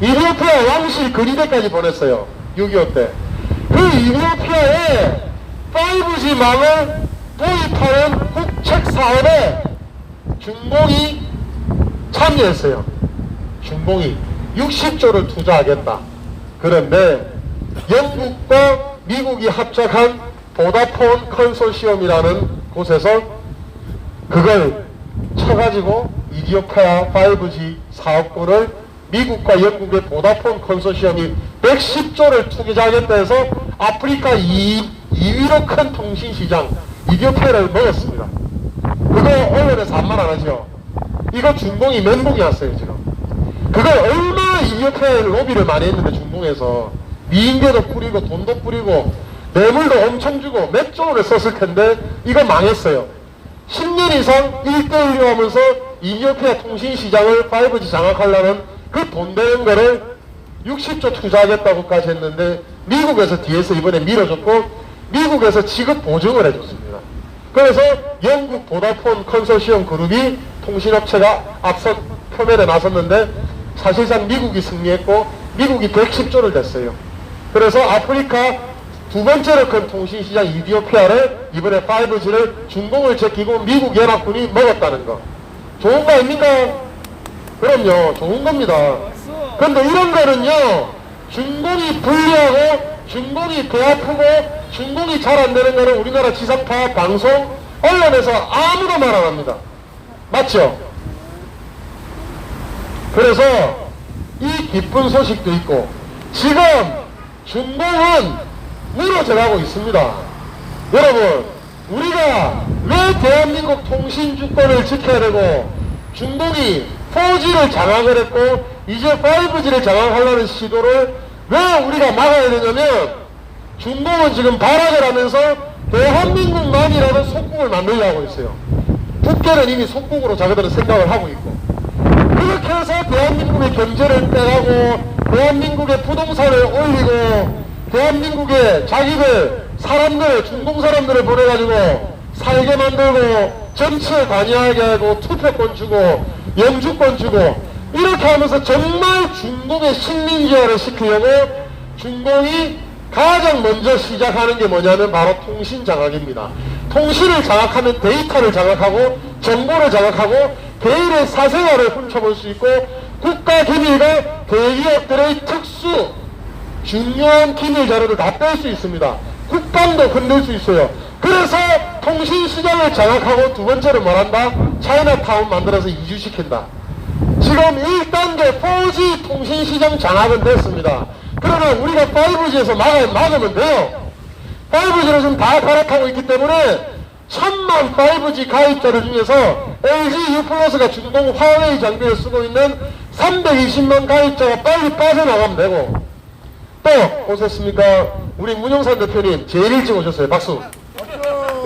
Speaker 3: 이디오피아 왕실 그리대까지 보냈어요. 6.25 때. 그 이디오피아에 5G망을 도입하는 국책 사업에 중공이 참여했어요. 중공이 60조를 투자하겠다. 그런데 영국과 미국이 합작한 보다폰 컨소시엄이라는 곳에서 그걸 쳐가지고 이디오피아 5G 사업권을 미국과 영국의 보다폰 컨소시엄이 110조를 투자하겠다 해서 아프리카 2위로 큰 통신시장 이디오피아를 먹었습니다. 그거 언론에서 아무 말 안 하죠. 이거 중공이 멘붕이 왔어요 지금. 그걸 얼마나 이디오피아에 로비를 많이 했는데 중공에서 미인계도 뿌리고 돈도 뿌리고 뇌물도 엄청 주고 몇 조를 썼을 텐데 이거 망했어요. 10년 이상 1대1로 하면서 이디오피아 통신시장을 5G 장악하려는 그 돈 되는 거를 60조 투자하겠다고까지 했는데 미국에서 뒤에서 이번에 밀어줬고 미국에서 지급 보증을 해줬습니다. 그래서 영국 보다폰 컨소시엄 그룹이 통신업체가 앞서 표면에 나섰는데 사실상 미국이 승리했고 미국이 110조를 냈어요. 그래서 아프리카 두 번째로 큰 통신시장 이디오피아를 이번에 5G를 중공을 제끼고 미국 연합군이 먹었다는 거. 좋은 거 아닙니까? 그럼요, 좋은 겁니다. 그런데 이런 거는요, 중공이 불리하고 중공이 배 아프고 중공이 잘 안 되는 거는 우리나라 지상파 방송 언론에서 아무도 말 안 합니다. 맞죠? 그래서 이 기쁜 소식도 있고 지금 중공은 무너져가고 있습니다. 여러분, 우리가 왜 대한민국 통신 주권을 지켜야 되고 중동이 4G를 장악을 했고 이제 5G를 장악하려는 시도를 왜 우리가 막아야 되냐면 중동은 지금 발악을 하면서 대한민국만이라도 속국을 만들려고 하고 있어요. 북한은 이미 속국으로 자기들은 생각을 하고 있고, 그렇게 해서 대한민국의 경제를 빼가고 대한민국의 부동산을 올리고 대한민국의 자기들 사람들, 중동 사람들을 보내가지고 살게 만들고 정치에 관여하게 하고 투표권 주고 영주권 주고 이렇게 하면서 정말 중동의 식민지화를 시키려고 중동이 가장 먼저 시작하는 게 뭐냐면 바로 통신 장악입니다. 통신을 장악하면 데이터를 장악하고 정보를 장악하고 개인의 사생활을 훔쳐볼 수 있고 국가 기밀과 대기업들의 특수 중요한 기밀 자료를 다 뺄 수 있습니다. 국방도 건들 수 있어요. 그래서 통신 시장을 장악하고 두 번째로 뭘한다? 차이나타운 만들어서 이주시킨다. 지금 1단계 4G 통신 시장 장악은 됐습니다. 그러면 우리가 5G에서 막으면 돼요. 5G를 지금 다 갈아타고 있기 때문에 1000만 5G 가입자들 중에서 LG U+가 중동 화웨이 장비를 쓰고 있는 320만 가입자가 빨리 빠져나가면 되고, 또 오셨습니까? 우리 문영산 대표님 제일 일찍 오셨어요. 박수.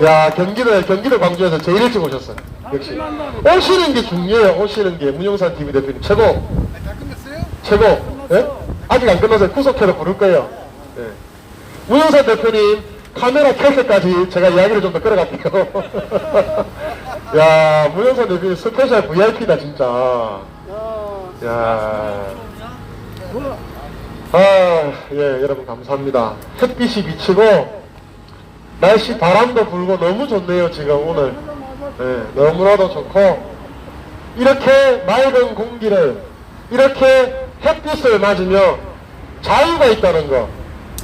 Speaker 3: 야, 경기도 광주에서 제일 일찍 오셨어요. 역시 오시는 게 중요해요. 오시는 게. 문영산 TV 대표님 최고.
Speaker 5: 다 끝났어요?
Speaker 3: 최고. 예? 아직 안 끝나서 구속해서 부를 거예요. 예. 문영산 대표님 카메라 켤 때까지 제가 이야기를 좀 더 끌어갈게요. 야, 문영산 대표님 스페셜 VIP다 진짜. 야. 아, 예, 여러분 감사합니다. 햇빛이 비치고 날씨 바람도 불고 너무 좋네요 지금 오늘. 예, 너무나도 좋고 이렇게 맑은 공기를 이렇게 햇빛을 맞으며 자유가 있다는 거,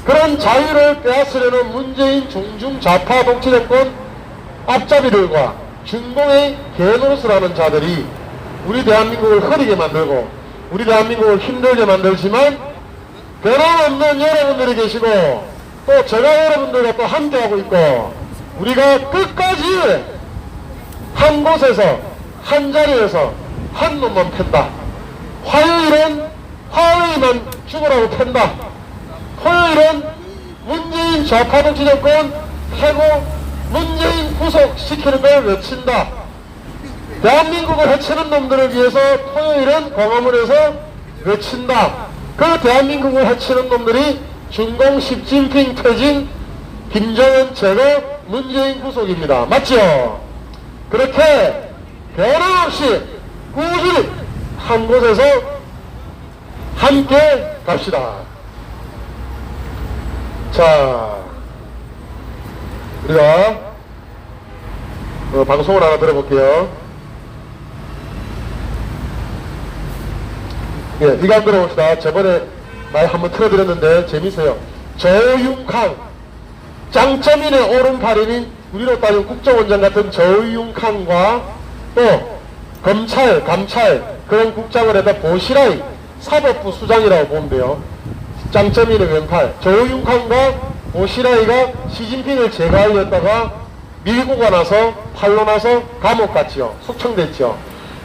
Speaker 3: 그런 자유를 빼앗으려는 문재인 중중 좌파 독재 정권 앞잡이들과 중동의 개노릇을 하는 자들이 우리 대한민국을 흐리게 만들고 우리 대한민국을 힘들게 만들지만 변함없는 여러분들이 계시고 또 제가 여러분들과 또 함께하고 있고 우리가 끝까지 한 곳에서 한 자리에서 한 놈만 팬다. 화요일은 화웨이만 죽으라고 팬다. 토요일은 문재인 좌파 독재 정권 해고 문재인 구속시키는 걸 외친다. 대한민국을 해치는 놈들을 위해서 토요일은 광화문에서 외친다. 그 대한민국을 해치는 놈들이 중공 시진핑 퇴진, 김정은 제거, 문재인 구속입니다. 맞죠? 그렇게 변함없이 꾸준히 한 곳에서 함께 갑시다. 자, 우리가 방송을 하나 들어볼게요. 예, 이거 한번 들어봅시다. 저번에 말 한번 틀어드렸는데 재밌어요. 저윤캉, 짱점인의 오른팔인 우리로 따지면 국정원장 같은 저윤캉과 또 검찰, 감찰 그런 국장을 해다 보시라이 사법부 수장이라고 보면 돼요. 짱점인의 왼팔 저윤캉과 보시라이가 시진핑을 제거하려다가 밀고 가나서 팔로 나서 감옥 갔지요. 숙청됐죠.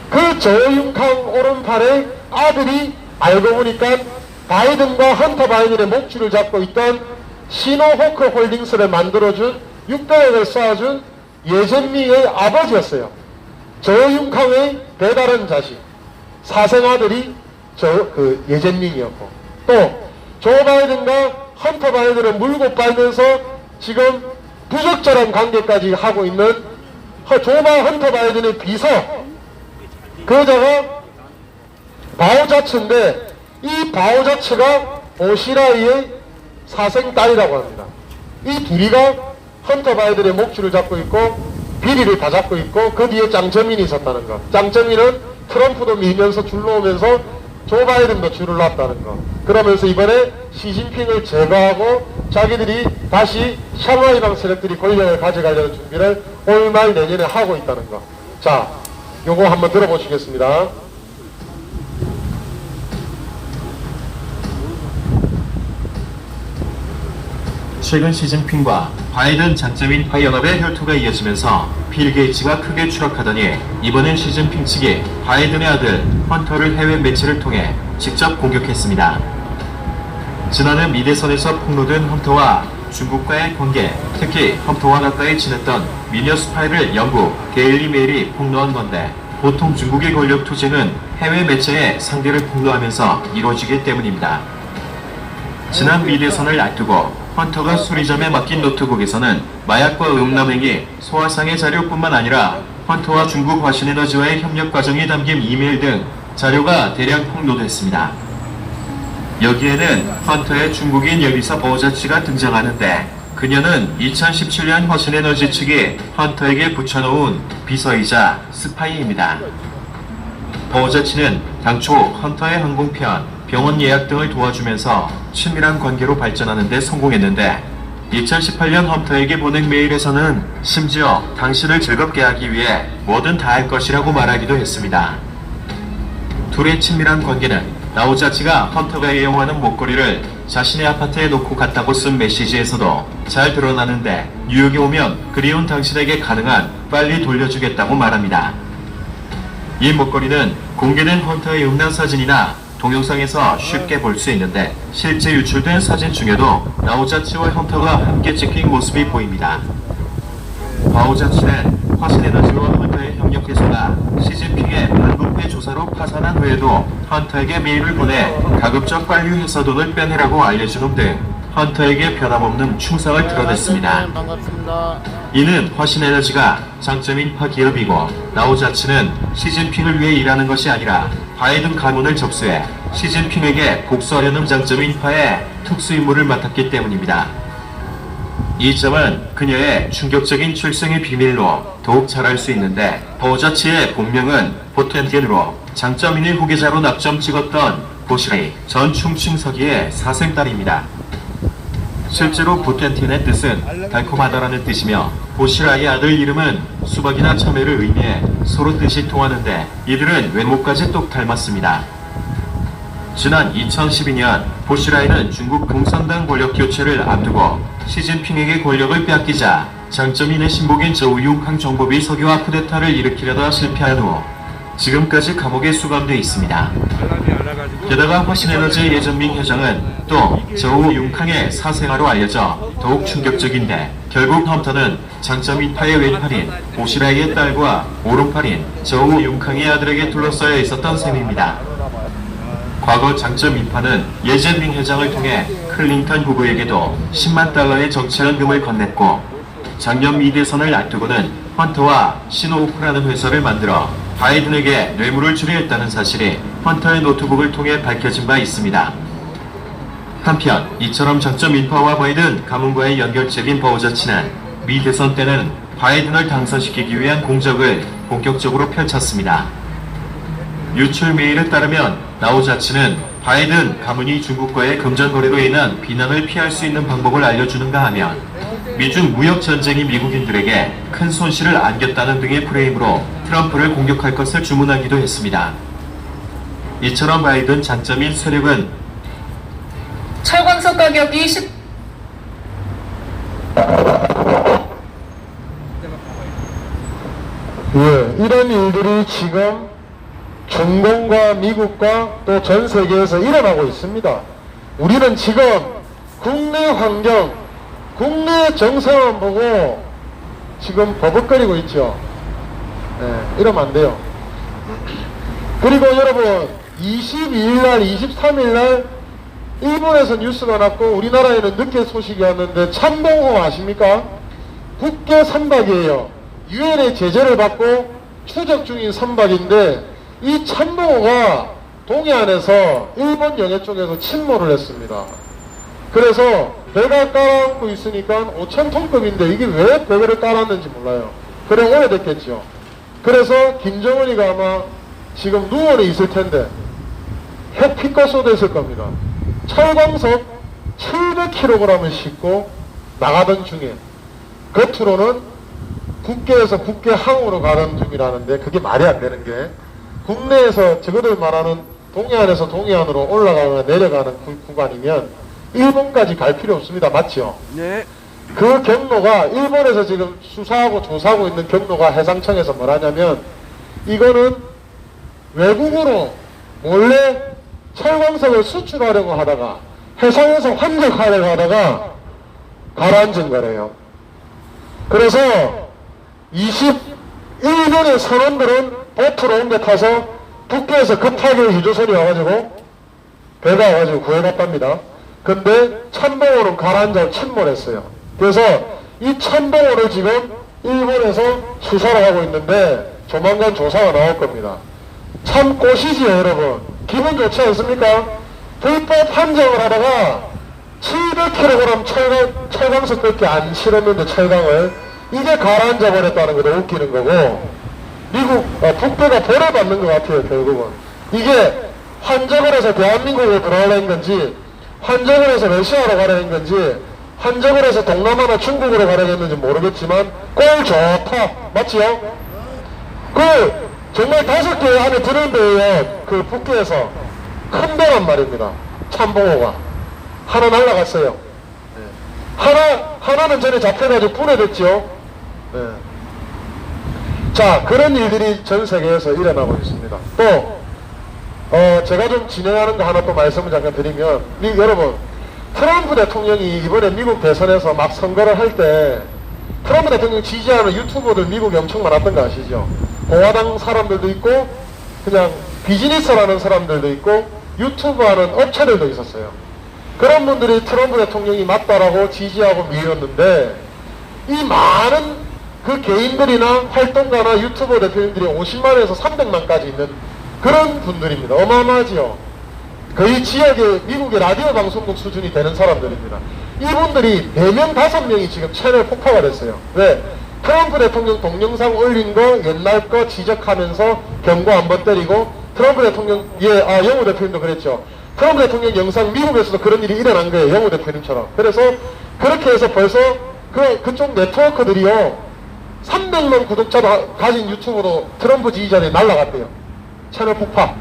Speaker 3: 그 저윤캉 오른팔의 아들이 알고 보니까 바이든과 헌터 바이든의 목줄을 잡고 있던 시노호크 홀딩스를 만들어준 600억을 쏴준 예전미의 아버지였어요. 저윤캉의 배다른 자식 사생아들이 예전민이었고 또 조 바이든과 헌터 바이든을 물고 빨면서 지금 부적절한 관계까지 하고 있는 헌터 바이든의 비서 그 여자가 바오자츠인데 이 바오자츠가 오시라이의 사생딸이라고 합니다. 이 둘이가 헌터 바이든의 목줄을 잡고 있고 비리를 다 잡고 있고 그 뒤에 짱점인이 있었다는 거. 짱점인은 트럼프도 밀면서 줄로 오면서 조 바이든도 줄을 놨다는 거. 그러면서 이번에 시진핑을 제거하고 자기들이 다시 샹하이방 세력들이 권력을 가져가려는 준비를 올 말 내년에 하고 있다는 거. 자, 요거 한번 들어보시겠습니다.
Speaker 7: 최근 시진핑과 바이든 장점 인파 연합의 혈투가 이어지면서 빌 게이츠가 크게 추락하더니 이번엔 시진핑 측이 바이든의 아들 헌터를 해외 매체를 통해 직접 공격했습니다. 지난해 미대선에서 폭로된 헌터와 중국과의 관계, 특히 헌터와 가까이 지냈던 미녀 스파이를 영국 데일리 메일이 폭로한 건데, 보통 중국의 권력 투쟁은 해외 매체에 상대를 폭로하면서 이루어지기 때문입니다. 지난 미대선을 앞두고 헌터가 수리점에 맡긴 노트북에서는 마약과 음란행위, 소아상해 자료뿐만 아니라 헌터와 중국 화신에너지와의 협력 과정이 담긴 이메일 등 자료가 대량 폭로됐습니다. 여기에는 헌터의 중국인 여비사 버자치가 등장하는데, 그녀는 2017년 화신에너지 측이 헌터에게 붙여놓은 비서이자 스파이입니다. 버자치는 당초 헌터의 항공편, 병원 예약 등을 도와주면서 친밀한 관계로 발전하는 데 성공했는데, 2018년 헌터에게 보낸 메일에서는 심지어 당신을 즐겁게 하기 위해 뭐든 다 할 것이라고 말하기도 했습니다. 둘의 친밀한 관계는 나우자치가 헌터가 애용하는 목걸이를 자신의 아파트에 놓고 갔다고 쓴 메시지에서도 잘 드러나는데, 뉴욕에 오면 그리운 당신에게 가능한 빨리 돌려주겠다고 말합니다. 이 목걸이는 공개된 헌터의 음란 사진이나 동영상에서 쉽게 볼 수 있는데, 실제 유출된 사진 중에도 나우자치와 헌터가 함께 찍힌 모습이 보입니다. 나우자치는 화신에너지와 헌터의 협력회사가 시진핑의 반부패 조사로 파산한 후에도 헌터에게 메일을 보내 가급적 빨리 회사 돈을 빼내라고 알려주는 등 헌터에게 변함없는 충성을 드러냈습니다.
Speaker 1: 반갑습니다.
Speaker 7: 이는 화신에너지가 장점인파 기업이고, 나우자치는 시진핑을 위해 일하는 것이 아니라 바이든 가문을 접수해 시진핑에게 복수하려는 장점인파의 특수임무를 맡았기 때문입니다. 이 점은 그녀의 충격적인 출생의 비밀로 더욱 잘 알 수 있는데, 버자치의 본명은 보텐틴으로 장점인의 후계자로 낙점 찍었던 보시라이 전 충칭서기의 사생딸입니다. 실제로 보텐틴의 뜻은 달콤하다라는 뜻이며, 보시라이의 아들 이름은 수박이나 참외를 의미해 서로 뜻이 통하는데, 이들은 외모까지 똑 닮았습니다. 지난 2012년 보시라이는 중국 공산당 권력 교체를 앞두고 시진핑에게 권력을 빼앗기자 장점인의 신복인 저우융캉 정법이 석유화 쿠데타를 일으키려다 실패한 후 지금까지 감옥에 수감돼 있습니다. 게다가 화신에너지의 예전민 회장은 또 저우융캉의 사생아로 알려져 더욱 충격적인데, 결국 헌터는 장점인파의 왼팔인 보시라이의 딸과 오른팔인 저우융캉의 아들에게 둘러싸여 있었던 셈입니다. 과거 장점인파는 예전민 회장을 통해 클린턴 후보에게도 10만 달러의 정치연금을 건넸고, 작년 미대선을 앞두고는 헌터와 시노우프라는 회사를 만들어 바이든에게 뇌물을 주려 했다는 사실이 헌터의 노트북을 통해 밝혀진 바 있습니다. 한편 이처럼 장점인파와 바이든 가문과의 연결책인 버자치는 미대선 때는 바이든을 당선시키기 위한 공적을 본격적으로 펼쳤습니다. 유출 메일에 따르면 나우자치는 바이든 가문이 중국과의 금전거래로 인한 비난을 피할 수 있는 방법을 알려주는가 하면 미중 무역전쟁이 미국인들에게 큰 손실을 안겼다는 등의 프레임으로 트럼프를 공격할 것을 주문하기도 했습니다. 이처럼 바이든 장점인 세력은
Speaker 8: 철광석 가격이
Speaker 3: 이런 일들이 지금 중공과 미국과 또 전 세계에서 일어나고 있습니다. 우리는 지금 국내 환경, 국내 정세만 보고 지금 버벅거리고 있죠. 이러면 안 돼요. 그리고 여러분, 22일날, 23일날 일본에서 뉴스가 났고 우리나라에는 늦게 소식이 왔는데, 참봉호 아십니까? 국계 선박이에요. 유엔의 제재를 받고 추적 중인 선박인데, 이 참봉호가 동해안에서 일본 영해 쪽에서 침몰을 했습니다. 그래서 배가 깔아앉고 있으니까 5,000톤급인데 이게 왜 배를 깔았는지 몰라요. 그래 오래됐겠죠. 그래서 김정은이가 아마 지금 누워는 있을 텐데 핵피가 쏟았을 겁니다. 철광석 700kg을 싣고 나가던 중에 겉으로는 국계에서 국계항으로 가던 중이라는데, 그게 말이 안 되는 게, 국내에서 저거들 말하는 동해안에서 동해안으로 올라가거나 내려가는 구간이면 일본까지 갈 필요 없습니다. 맞죠?
Speaker 5: 네.
Speaker 3: 그 경로가 일본에서 지금 수사하고 조사하고 있는 경로가 해상청에서 뭐라냐면 이거는 외국으로 몰래 철광석을 수출하려고 하다가 해상에서 환적하려고 하다가 가라앉은 거래요. 그래서 21년의 선원들은 보트로 옮겨 타서 북해에서 급하게 유조선이 와가지고 배가 와가지고 구해갔답니다. 근데 참봉호는 가라앉아 침몰했어요. 그래서 이 참봉호를 지금 일본에서 수사를 하고 있는데 조만간 조사가 나올 겁니다. 참 꽃이지요, 여러분. 기분 좋지 않습니까? 불법 판정을 하다가 700kg 철강석밖에 안 실었는데 철강을 이게 가라앉아 버렸다는 게 웃기는 거고 북배가 벌을 받는 것 같아요. 결국은 이게 환적을 해서 대한민국에 들어가려는 건지 환적을 해서 러시아로 가려는 건지 환적을 해서 동남아나 중국으로 가려는 건지 모르겠지만 꼴 좋다. 맞지요? 정말 5개 안에 드는 데에 그 북해에서 큰 배란 말입니다. 참봉호가 하나 날라갔어요. 하나는 전에 잡혀가지고 분해됐죠. 자, 그런 일들이 전 세계에서 일어나고 있습니다. 또 제가 좀 진행하는 거 하나 또 말씀을 잠깐 드리면 여러분, 트럼프 대통령이 이번에 미국 대선에서 막 선거를 할 때 트럼프 대통령 지지하는 유튜버들 미국에 엄청 많았던 거 아시죠? 공화당 사람들도 있고 그냥 비즈니스라는 사람들도 있고 유튜브 하는 업체들도 있었어요. 그런 분들이 트럼프 대통령이 맞다라고 지지하고 밀렸는데 이 많은 그 개인들이나 활동가나 유튜버 대표님들이 50만에서 300만까지 있는 그런 분들입니다. 어마어마하지요. 거의 지역의 미국의 라디오 방송국 수준이 되는 사람들입니다. 이분들이 4명 5명이 지금 채널 폭파가 됐어요. 왜? 트럼프 대통령 동영상 올린 거 옛날 거 지적하면서 경고 한번 때리고 트럼프 대통령 영우 대표님도 그랬죠. 트럼프 대통령 영상 미국에서도 그런 일이 일어난 거예요. 영우 대표님처럼. 그래서 그렇게 해서 벌써 그쪽 네트워크들이요 300만 구독자도 가진 유튜브로 트럼프 지지자들이 날라갔대요. 채널 폭파.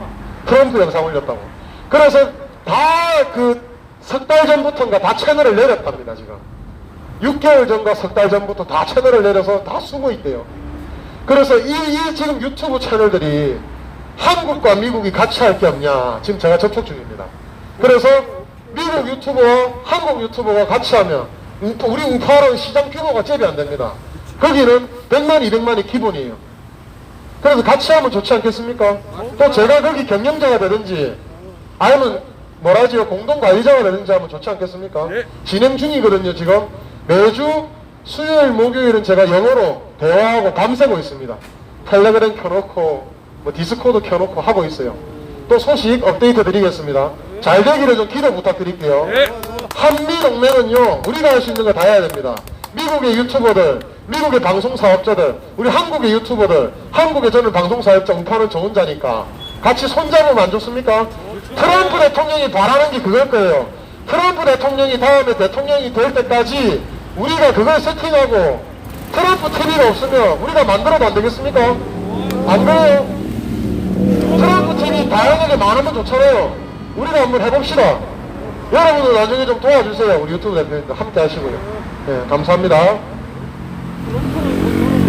Speaker 3: 트럼프 영상 올렸다고. 그래서 다 석 달 전부터인가 다 채널을 내렸답니다. 지금 6개월 전과 석 달 전부터 다 채널을 내려서 다 쓰고 있대요. 그래서 이 지금 유튜브 채널들이 한국과 미국이 같이 할 게 없냐 지금 제가 접촉 중입니다. 그래서 미국 유튜버와 한국 유튜버가 같이 하면 우리 우파는 시장 규모가 잽이 안 됩니다. 거기는 100만 200만이 기본이에요. 그래서 같이 하면 좋지 않겠습니까? 또 제가 거기 경영자가 되든지 아니면 뭐라지요 공동관리자가 되든지 하면 좋지 않겠습니까?
Speaker 5: 네.
Speaker 3: 진행 중이거든요. 지금 매주 수요일 목요일은 제가 영어로 대화하고 밤새고 있습니다. 텔레그램 켜놓고 뭐 디스코드 켜놓고 하고 있어요. 또 소식 업데이트 드리겠습니다. 잘 되기를 좀 기도 부탁드릴게요. 한미동맹은요 우리가 할 수 있는 거 다 해야 됩니다. 미국의 유튜버들, 미국의 방송사업자들, 우리 한국의 유튜버들, 한국의 저는 방송사업자 우파는 저 혼자니까 같이 손잡으면 안 좋습니까? 트럼프 대통령이 바라는 게 그걸 거예요. 트럼프 대통령이 다음에 대통령이 될 때까지 우리가 그걸 세팅하고 트럼프 TV가 없으면 우리가 만들어도 안 되겠습니까? 안 그래요? 트럼프 TV 다양하게 많으면 좋잖아요. 우리가 한번 해봅시다. 여러분들 나중에 좀 도와주세요. 우리 유튜브 대표님들 함께 하시고요. 네, 감사합니다.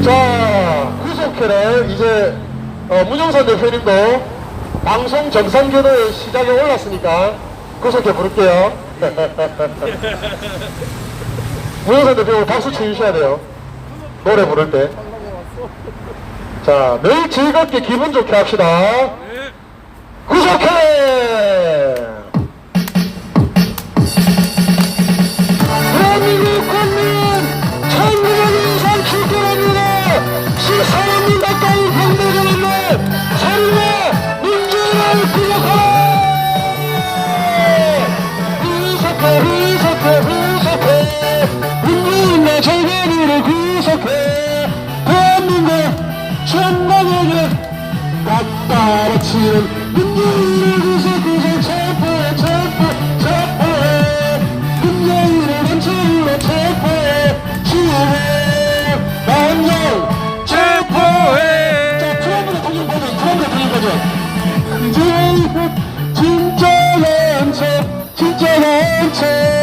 Speaker 3: 자, 구속회를 이제 문영선 대표님도 방송 정상균을 시작에 올랐으니까 구속회 부를게요. 문영선 대표님 박수 쳐주셔야 돼요. 노래 부를 때. 자, 늘 즐겁게 기분 좋게 합시다. 구속회! 대한민국 국민 천국의 이상 출근합니다. 14만 가까이 병들어졌네. 소리와 민주를 구속하라. 구속해 민주인의 절개리를 구속해. 대한민국 전방에게 맞다라치는 민주인을 구속해. 체포해 민주인을 전체로 체포해. 시해 만장 체포해. 자, 트럼프 대통령 버전, 트럼프 대통령 버전. 진짜 연체, 진짜 연체.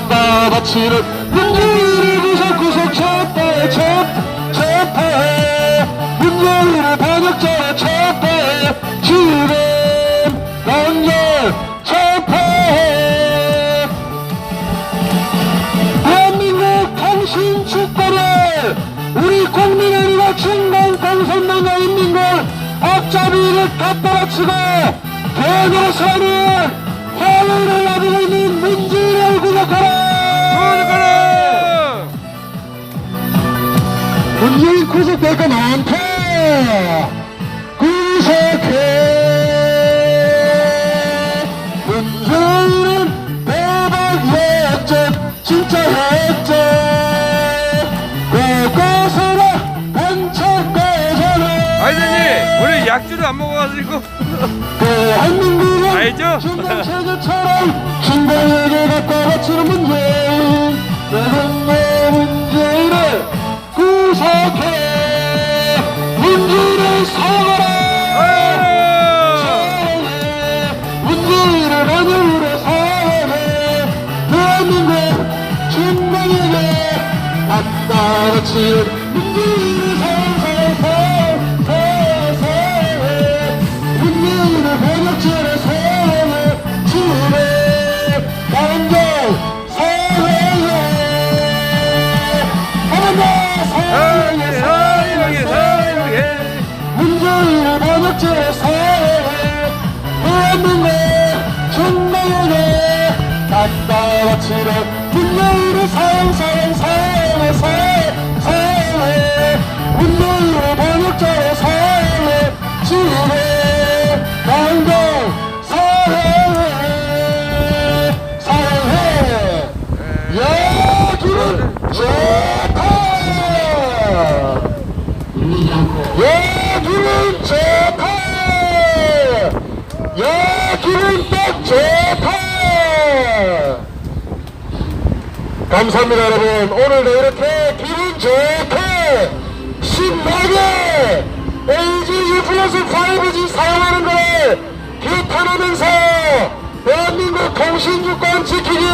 Speaker 3: 갖다 바치는 문재인을 구석구석 쳤다에 쳤다에 문재인을 반역자에 쳤다에 지금 단결 쳤다에 대한민국 통신 주권을 우리 국민 아니라 중간 공산당과 인민군 앞잡이를 갖다 바치고 대결에서 하는 화를 놔두고 있는 문재인을 구속하라! 문재인 구속될 거 많다! 구속해! 문재인은 대박 역전! 진짜 역전! 고고서라! 반짝거서라!
Speaker 5: 아이들님 우리 약주를 안 먹어가지고
Speaker 3: 대한민국은
Speaker 5: 알죠?
Speaker 3: 중간체제처럼 중간에게 갖다 바치는 문재인 내가 문재인을 구속해 문재인을 사랑하라 사랑해 문재인을 안으로 사랑해 대한민국 중간에게 갖다 바치는 문재인을 사랑해 문재인을 번역체를 사랑해 주네 단결 사랑해 하나님 사랑해
Speaker 5: 사랑해
Speaker 3: 문재인을 번역체를 사랑해 대한민국 중간에 갖다 바치는 문재인을 사랑해 문재인을 번역체를 사랑해 주네 단결 사랑해 야 기분 좋다 야 기분 좋다 야 기분 딱 좋다 감사합니다 여러분 오늘도 이렇게 기분 좋게 신나게 LG U 플러스 5G 사용하는 걸 규탄하면서 대한민국 통신주권 지키기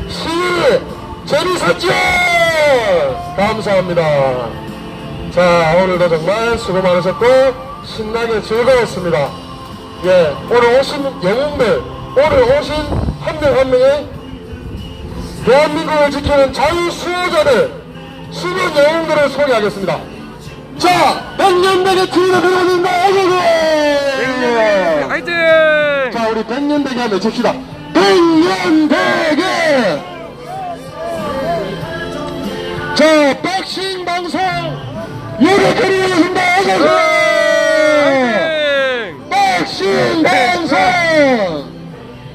Speaker 3: 시위 재밌었죠? 감사합니다. 자 오늘도 정말 수고 많으셨고 신나게 즐거웠습니다. 예 오늘 오신 영웅들 오늘 오신 한 명 한 명의 대한민국을 지키는 자유수호자들 수많은 영웅들을 소개하겠습니다. 자, 백년대계 TV를 들어오는다, 어서오세요!
Speaker 5: 화이팅!
Speaker 3: 자, 우리 백년대계 한번 외칩시다. 백년대계! 자, 백신 방송, 요렇게 들어오신다, 어서오세요! 백신 방송!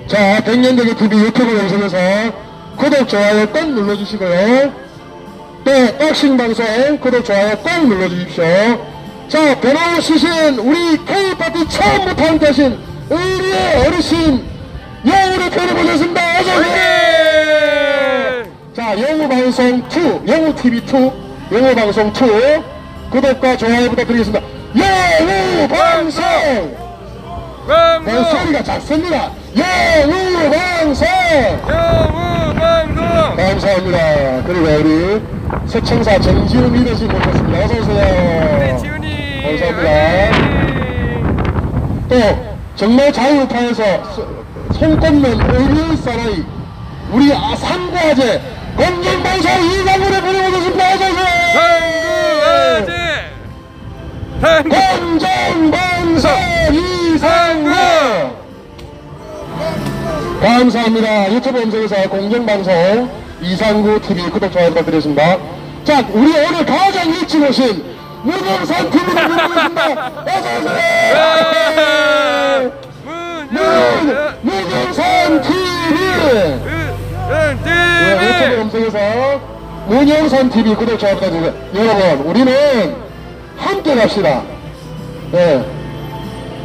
Speaker 3: 자, 백년대계 TV 유튜브 영상에서 구독, 좋아요 꼭 눌러주시고요. 네, 백신 방송 구독, 좋아요 꼭 눌러주십시오. 자, 변함없으신 우리 K파티 처음부터 함께하신 의리의 어르신 영우를 펴내보셨습니다. 어서오세요. 자, 영우방송2, 영우TV2, 영우방송2 구독과 좋아요 부탁드리겠습니다. 영우방송! 소리가 작습니다. 영우방송!
Speaker 5: 영우방송!
Speaker 3: 감사합니다. 그리고 우리 세청사 정지훈 리더십 모셨습니다. 어서오세요.
Speaker 5: 지훈이
Speaker 3: 감사합니다. 또 정말 자유파에서 손꼽는 의리의 사나이 우리 삼구아재 공정방송 이상구를 보내오셨습니다. 어서오세요. 공정방송 이상구 감사합니다. 유튜브 검색에서 공정방송 이상구 TV 구독, 좋아요 부탁드리겠습니다. 자, 우리 오늘 가장 일찍 오신 문영산 TV를 부르겠습니다. 어서오세요. 문영산 TV. 유튜브 검색에서 문영산 TV 구독, 좋아요 부탁드립니다. 여러분, 우리는 함께 갑시다. 네.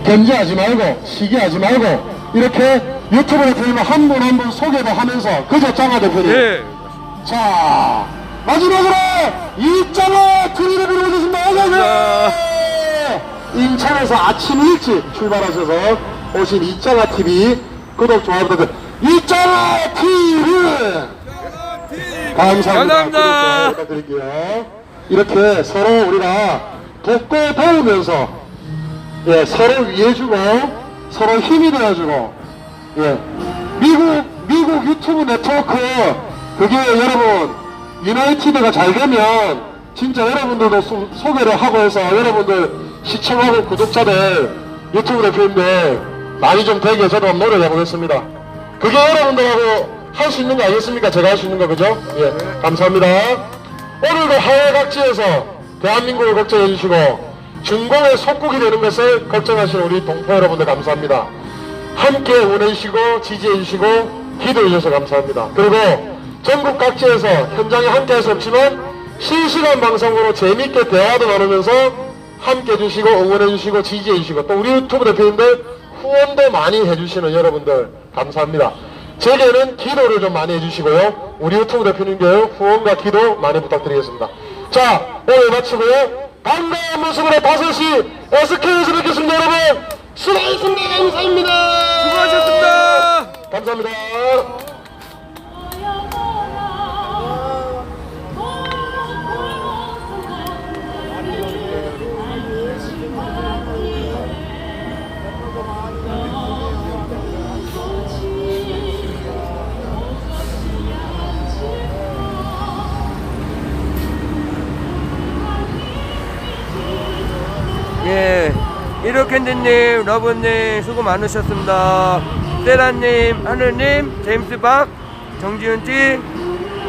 Speaker 3: 견제하지 말고, 시기하지 말고, 이렇게 유튜브에 들으면 한 분 한 분 소개도 하면서 그저 짱아 대표님.
Speaker 5: 예.
Speaker 3: 자, 마지막으로 이짱아 TV를 부르셨습니다. 어서오세요. 인천에서 아침 일찍 출발하셔서 오신 이짱아 TV 구독, 좋아요 부탁드립니다. 이짱아 TV. 감사합니다.
Speaker 5: 감사합니다.
Speaker 3: 구독 부탁드릴게요. 이렇게 서로 우리가 돕고 도우면서 예, 서로 위해주고 서로 힘이 되어주고 예, 미국 유튜브 네트워크 그게 여러분 유나이티드가 잘 되면 진짜 여러분들도 소개를 하고 해서 여러분들 시청하고 구독자들 유튜브 대표인데 많이 좀 되게 저도 한번 노력해 보겠습니다. 그게 여러분들하고 할 수 있는 거 아니겠습니까? 제가 할 수 있는 거 그죠? 예, 감사합니다. 오늘도 해외 각지에서 대한민국을 걱정해 주시고 중공의 속국이 되는 것을 걱정하시는 우리 동포 여러분들 감사합니다. 함께 응원해 주시고 지지해 주시고 기도해 주셔서 감사합니다. 그리고 전국 각지에서 현장에 함께 할 수 없지만 실시간 방송으로 재미있게 대화도 나누면서 함께 해주시고 응원해 주시고 지지해 주시고 또 우리 유튜브 대표님들 후원도 많이 해주시는 여러분들 감사합니다. 제게는 기도를 좀 많이 해주시고요. 우리 유튜브 대표님들 후원과 기도 많이 부탁드리겠습니다. 자, 오늘 마치고요. 반가운 모습으로 5시 SK에서 뵙겠습니다. 여러분 수고하셨습니다. 감사합니다.
Speaker 5: 수고하셨습니다.
Speaker 3: 감사합니다.
Speaker 5: 예, 이로캔디님, 러브님 수고 많으셨습니다. 세라님, 하늘님, 제임스 박, 정지훈씨,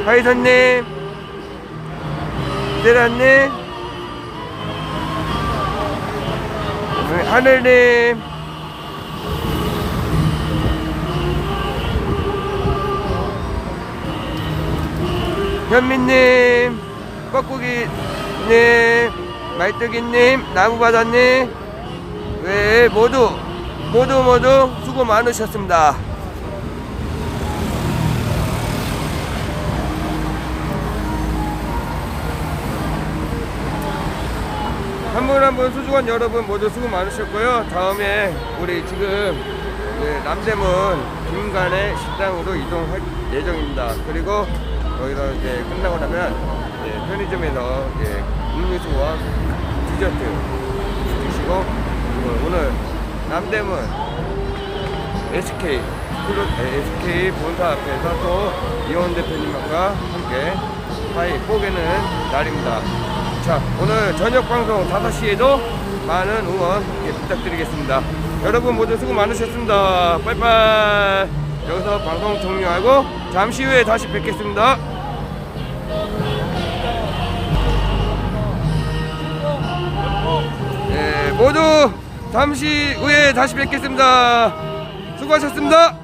Speaker 5: 하이선님, 세라님, 하늘님, 현민님, 뻐꾸기님, 말뚝이님, 나무바다님 외에 모두 수고 많으셨습니다. 한 분 한 분 소중한 여러분 모두 수고 많으셨고요. 다음에 우리 지금 남대문 김간의 식당으로 이동할 예정입니다. 그리고 거기서 이제 끝나고 나면 편의점에서 음료수와 디저트 드시고 오늘 남대문 SK 본사 앞에서 또 이원 대표님과 함께 파이 뽀개는 날입니다. 자, 오늘 저녁 방송 5시에도 많은 응원 부탁드리겠습니다. 여러분 모두 수고 많으셨습니다. 빠이빠이. 여기서 방송 종료하고 잠시 후에 다시 뵙겠습니다. 모두 잠시 후에 다시 뵙겠습니다. 수고하셨습니다.